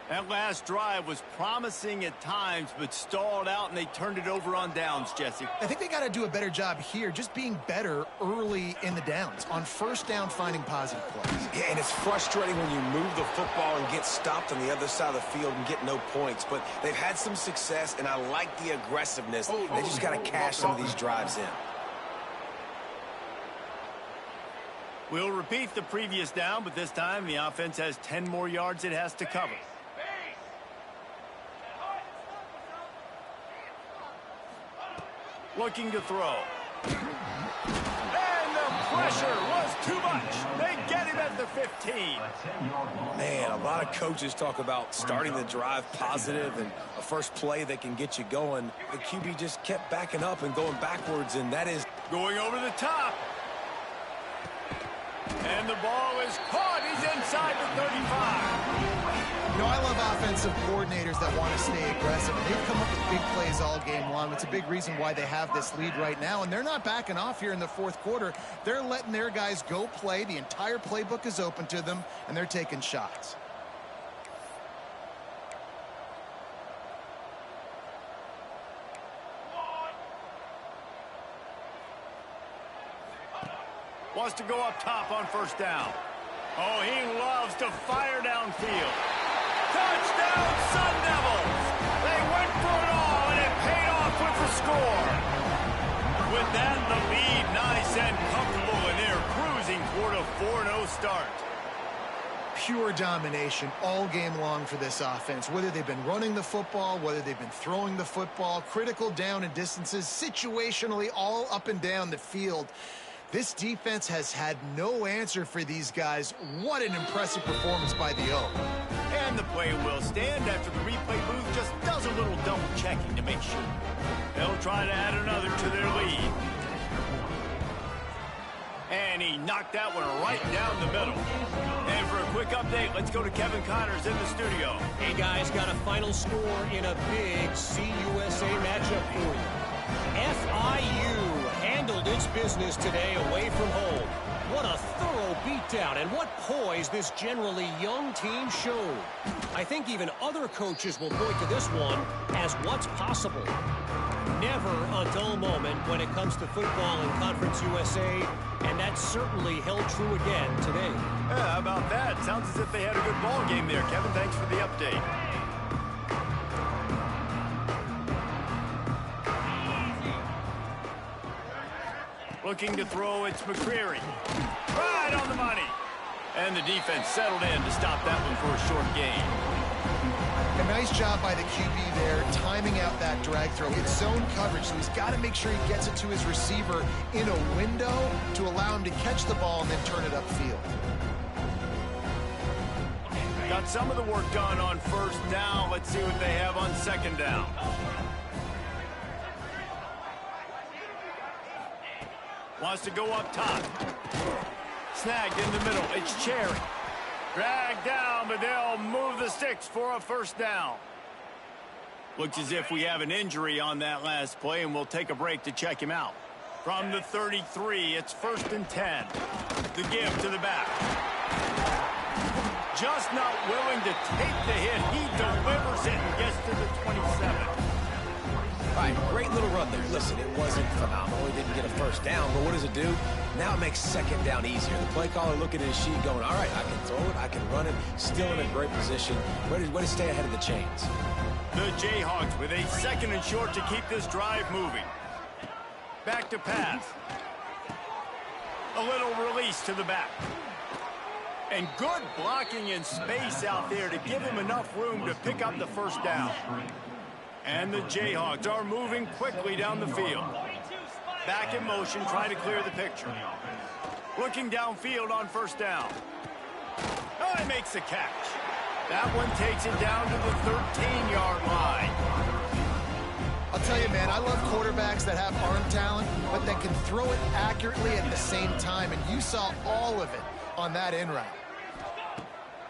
That last drive was promising at times, but stalled out, and they turned it over on downs, Jesse. I think they got to do a better job here, just being better early in the downs. On 1st down, finding positive plays. Yeah, and it's frustrating when you move the football and get stopped on the other side of the field and get no points. But they've had some success, and I like the aggressiveness. They just got to cash some of these drives in. We'll repeat the previous down, but this time the offense has 10 more yards it has to cover. Looking to throw. And the pressure was too much. They get him at the 15. Man, a lot of coaches talk about starting the drive positive and a first play that can get you going. The QB just kept backing up and going backwards, and that is going over the top. And the ball is caught. He's inside the 35. You know, I love offensive coordinators that want to stay aggressive. They've come up with big plays all game long. It's a big reason why they have this lead right now, and they're not backing off here in the 4th quarter. They're letting their guys go play. The entire playbook is open to them, and they're taking shots. Wants to go up top on 1st down. Oh, he loves to fire downfield. Touchdown, Sun Devils! They went for it all, and it paid off with the score. With that, the lead nice and comfortable, and they're cruising toward a 4-0 start. Pure domination all game long for this offense. Whether they've been running the football, whether they've been throwing the football, critical down and distances, situationally all up and down the field. This defense has had no answer for these guys. What an impressive performance by the O. And the play will stand after the replay booth just does a little double checking to make sure. They'll try to add another to their lead. And he knocked that one right down the middle. And for a quick update, let's go to Kevin Connors in the studio. Hey, guys, got a final score in a big CUSA matchup for you. FIU handled its business today away from home. What a thorough beatdown, and what poise this generally young team showed. I think even other coaches will point to this one as what's possible. Never a dull moment when it comes to football in Conference USA, and that certainly held true again today. Yeah, how about that? Sounds as if they had a good ball game there. Kevin, thanks for the update. Looking to throw, it's McCreary. Right on the money. And the defense settled in to stop that one for a short gain. A nice job by the QB there, timing out that drag throw. It's zone coverage, so he's got to make sure he gets it to his receiver in a window to allow him to catch the ball and then turn it upfield. Got some of the work done on 1st down. Let's see what they have on 2nd down. Wants to go up top. Snagged in the middle. It's Cherry. Dragged down, but they'll move the sticks for a 1st down. Looks as if we have an injury on that last play, and we'll take a break to check him out. From the 33, it's 1st and 10. The give to the back. Just not willing to take the hit. He delivers it and gets to the 27. All right, great little run there. Listen, it wasn't phenomenal. He didn't get a 1st down, but what does it do? Now it makes 2nd down easier. The play caller looking at his sheet going, all right, I can throw it, I can run it, still in a great position. Way to stay ahead of the chains. The Jayhawks with a 2nd and short to keep this drive moving. Back to pass. A little release to the back. And good blocking in space out there to give him enough room to pick up the first down. And the Jayhawks are moving quickly down the field. Back in motion, trying to clear the picture. Looking downfield on first down. Oh, he makes the catch. That one takes it down to the 13-yard line. I'll tell you, man, I love quarterbacks that have arm talent, but that can throw it accurately at the same time, and you saw all of it on that in route.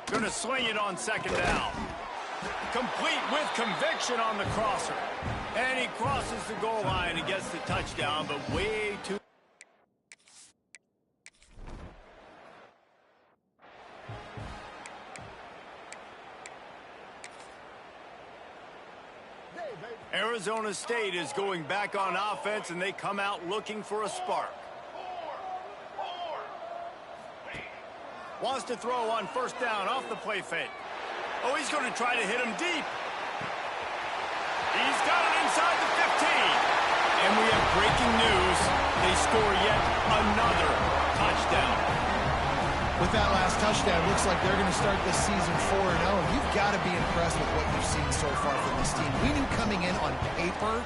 Going to sling it on second down. Complete with conviction on the crosser. And he crosses the goal line and gets the touchdown, but way too... Arizona State is going back on offense, and they come out looking for a spark. Wants to throw on first down off the play fake. Oh, he's going to try to hit him deep. He's got it inside the 15. And we have breaking news. They score yet another touchdown. With that last touchdown, looks like they're going to start this season 4-0. You've got to be impressed with what you've seen so far from this team. We knew coming in on paper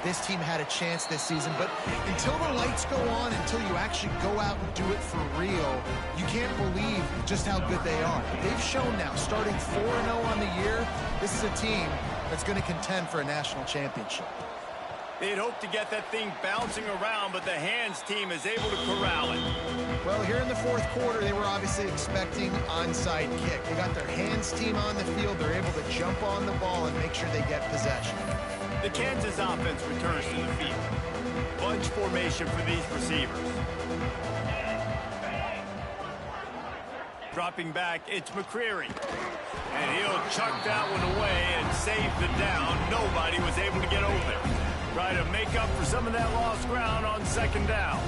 this team had a chance this season, but until the lights go on, until you actually go out and do it for real, you can't believe just how good they are. They've shown now, starting 4-0 on the year, this is a team that's going to contend for a national championship. They'd hope to get that thing bouncing around, but the hands team is able to corral it. Well, here in the fourth quarter, they were obviously expecting onside kick. They got their hands team on the field. They're able to jump on the ball and make sure they get possession. The Kansas offense returns to the field. Bunch formation for these receivers. Dropping back, it's McCreary. And he'll chuck that one away and save the down. Nobody was able to get over. Try to make up for some of that lost ground on second down.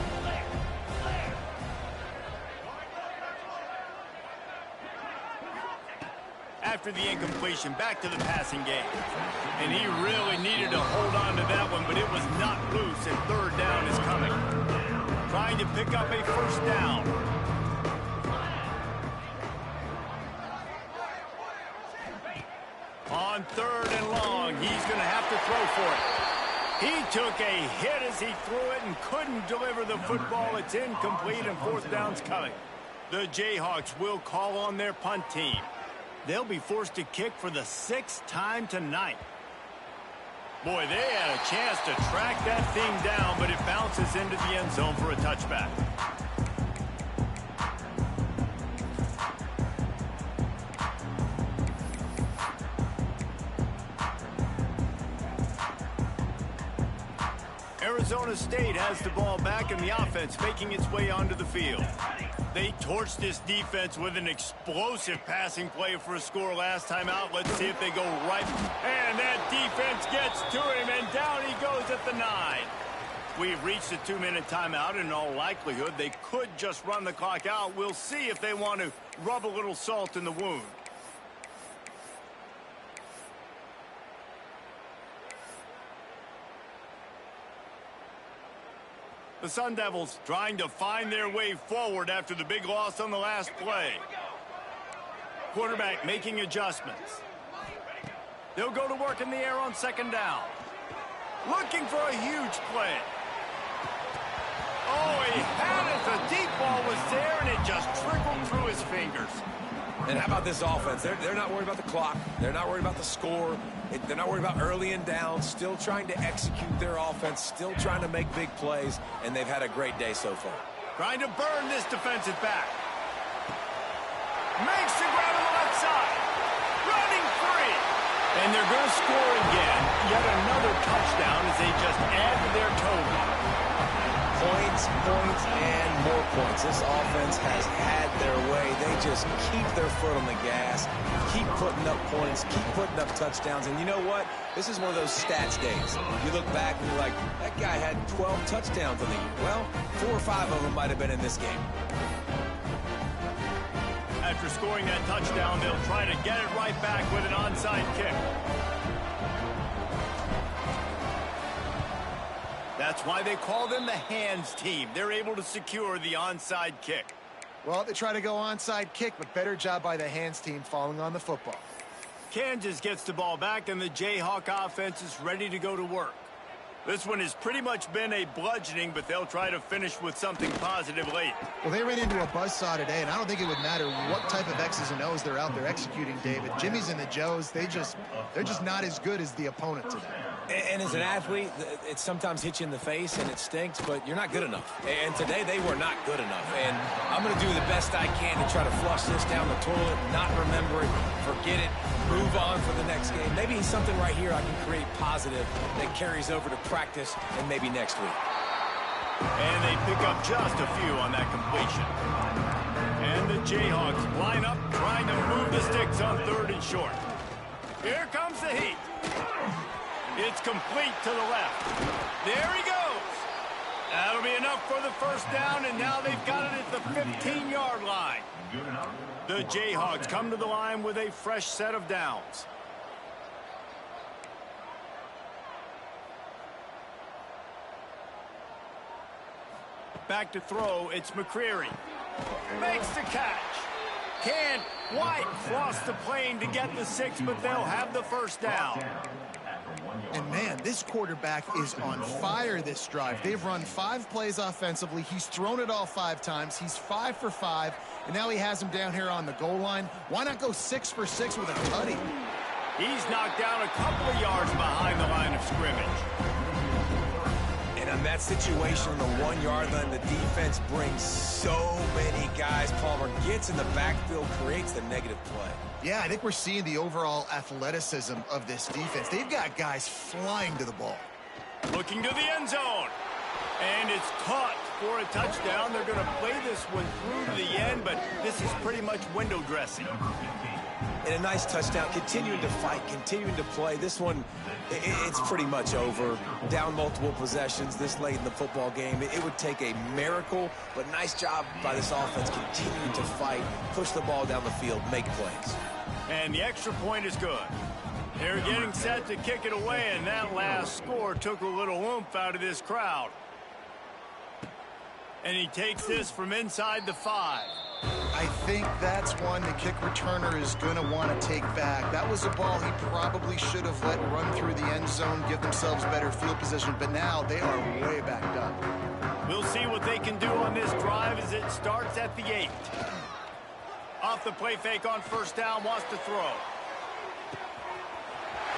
After the incompletion, back to the passing game. And he really needed to hold on to that one, but it was not loose, and third down is coming. Trying to pick up a first down. On third and long, he's going to have to throw for it. He took a hit as he threw it and couldn't deliver the football. It's incomplete, and fourth down's coming. The Jayhawks will call on their punt team. They'll be forced to kick for the 6th time tonight. Boy, they had a chance to track that thing down, but it bounces into the end zone for a touchback. Arizona State has the ball back, and the offense making its way onto the field. They torched this defense with an explosive passing play for a score last time out. Let's see if they go right. And that defense gets to him, and down he goes at the 9. We've reached a 2-minute timeout, and in all likelihood, they could just run the clock out. We'll see if they want to rub a little salt in the wound. The Sun Devils trying to find their way forward after the big loss on the last play. Quarterback making adjustments. They'll go to work in the air on second down. Looking for a huge play. Oh, he had it. The deep ball was there, and it just trickled through his fingers. And how about this offense? They're not worried about the clock. They're not worried about the score. They're not worried about early and down. Still trying to execute their offense. Still trying to make big plays. And they've had a great day so far. Trying to burn this defensive back. Makes the grab on the left side. Running free. And they're going to score again. Yet another touchdown as they just add to their total. Points, and more points. This offense has had their way. They just keep their foot on the gas, keep putting up points, keep putting up touchdowns. And you know what? This is one of those stats days. You look back and you're like, that guy had 12 touchdowns in the year. Well, 4 or 5 of them might have been in this game. After scoring that touchdown, they'll try to get it right back with an onside kick. That's That's why they call them the hands team. They're able to secure the onside kick. Well, they try to go onside kick, but better job by the hands team falling on the football. Kansas gets the ball back, and the Jayhawk offense is ready to go to work. This one has pretty much been a bludgeoning, but they'll try to finish with something positive late. Well, they ran into a buzzsaw today, and I don't think it would matter what type of X's and O's they're out there executing, David. Jimmy's and the Joes, they're just not as good as the opponent today. And as an athlete, it sometimes hits you in the face and it stinks, but you're not good enough. And today they were not good enough. And I'm going to do the best I can to try to flush this down the toilet, not remember it, forget it, move on for the next game. Maybe something right here I can create positive that carries over to practice and maybe next week. And they pick up just a few on that completion. And the Jayhawks line up, trying to move the sticks on 3rd and short. Here comes the heat. It's complete to the left. There he goes. That'll be enough for the first down, and now they've got it at the 15-yard line. The Jayhawks come to the line with a fresh set of downs. Back to throw, it's McCreary. Makes the catch. Can White cross the plane to get the 6, but they'll have the first down. And, man, this quarterback is on fire this drive. They've run 5 plays offensively. He's thrown it all 5 times. He's 5 for 5, and now he has him down here on the goal line. Why not go 6 for 6 with a tutty? He's knocked down a couple of yards behind the line of scrimmage. And on that situation, on the 1-yard line, the defense brings so many guys. Palmer gets in the backfield, creates the negative play. Yeah, I think we're seeing the overall athleticism of this defense. They've got guys flying to the ball. Looking to the end zone. And it's caught for a touchdown. They're going to play this one through to the end, but this is pretty much window dressing. And a nice touchdown, continuing to fight, continuing to play. This one, it's pretty much over. Down multiple possessions this late in the football game. It would take a miracle, but nice job by this offense continuing to fight, push the ball down the field, make plays. And the extra point is good. They're getting set to kick it away, and that last score took a little oomph out of this crowd. And he takes this from inside the 5. I think that's one the kick returner is going to want to take back. That was a ball he probably should have let run through the end zone, give themselves better field position, but now they are way backed up. We'll see what they can do on this drive as it starts at the 8. Off the play fake on first down, wants to throw.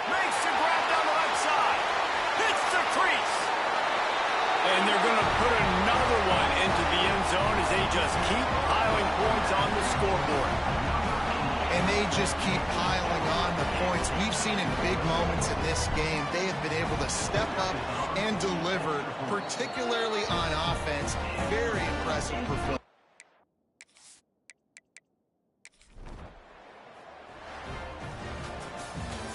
Makes the grab down the left side. Hits the crease. And they're going to put another one into the end zone as they just keep piling points on the scoreboard. And they just keep piling on the points. We've seen in big moments in this game, they have been able to step up and deliver, particularly on offense. Very impressive performance.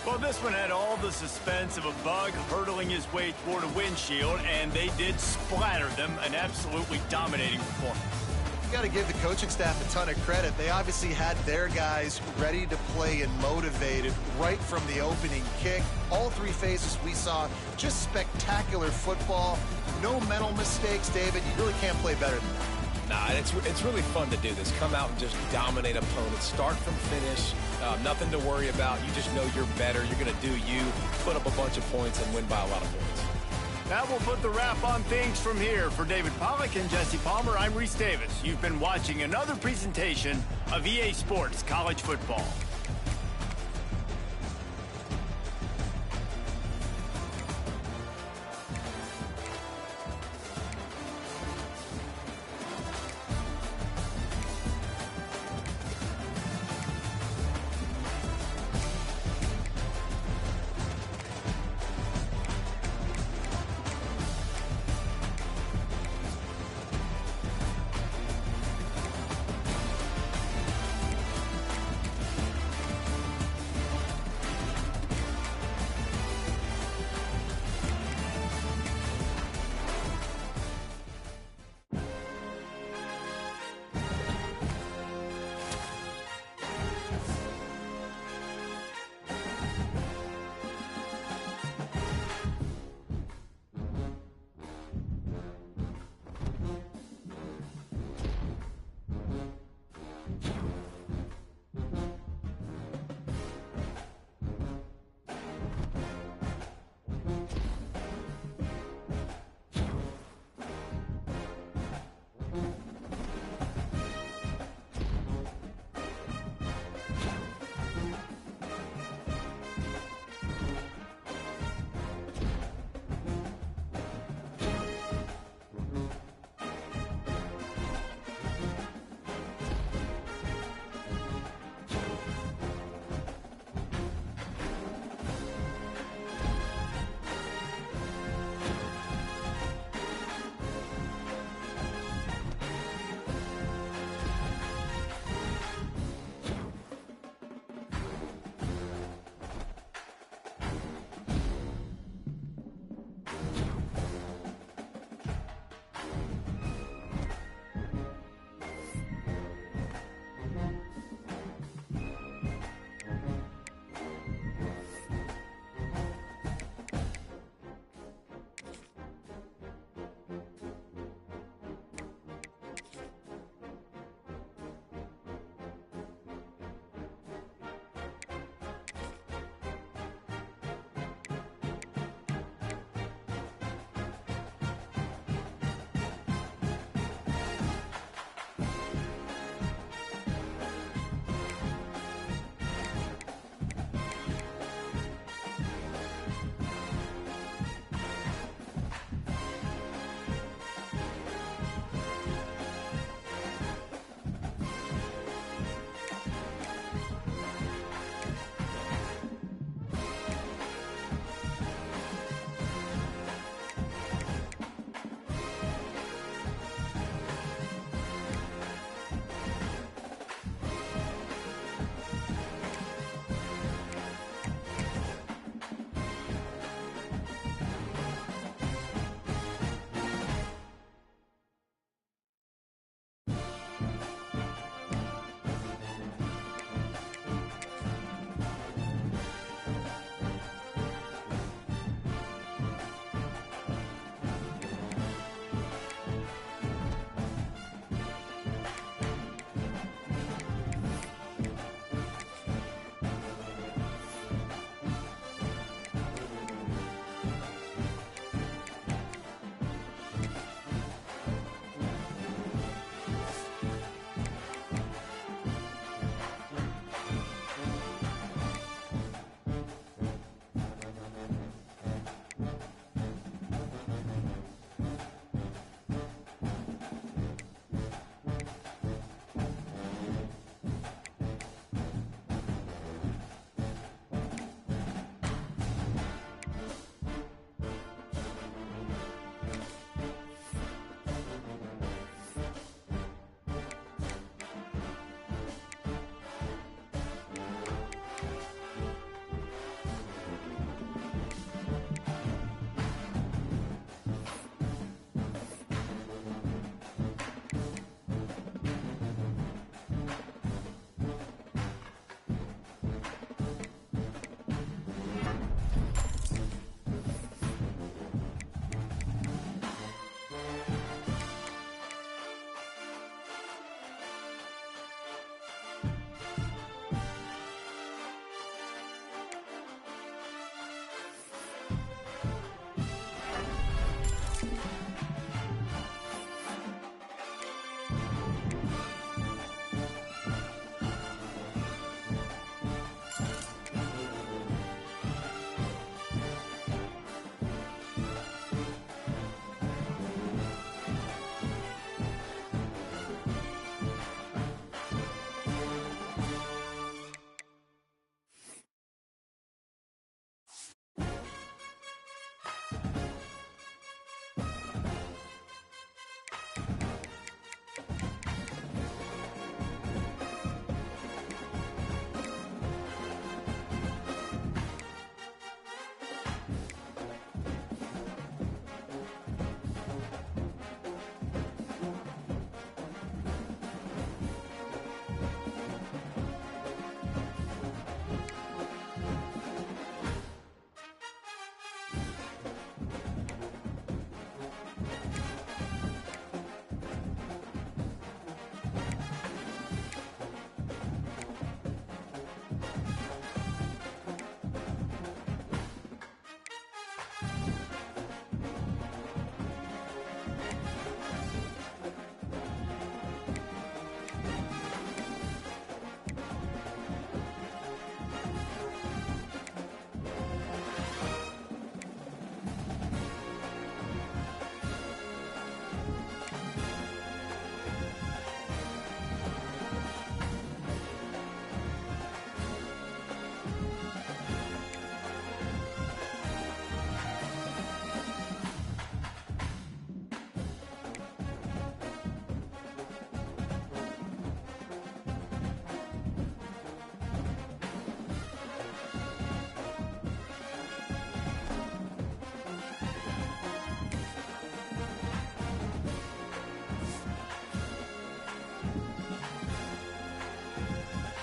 Well, this one had all the suspense of a bug hurtling his way toward a windshield, and they did splatter them, an absolutely dominating performance. You got to give the coaching staff a ton of credit. They obviously had their guys ready to play and motivated right from the opening kick. All 3 phases we saw, just spectacular football. No mental mistakes, David. You really can't play better than that. Nah, it's really fun to do this. Come out and just dominate opponents. Start from finish. Nothing to worry about. You just know you're better. You're going to do you, put up a bunch of points, and win by a lot of points. That will put the wrap on things from here. For David Pollack and Jesse Palmer, I'm Reese Davis. You've been watching another presentation of EA Sports College Football.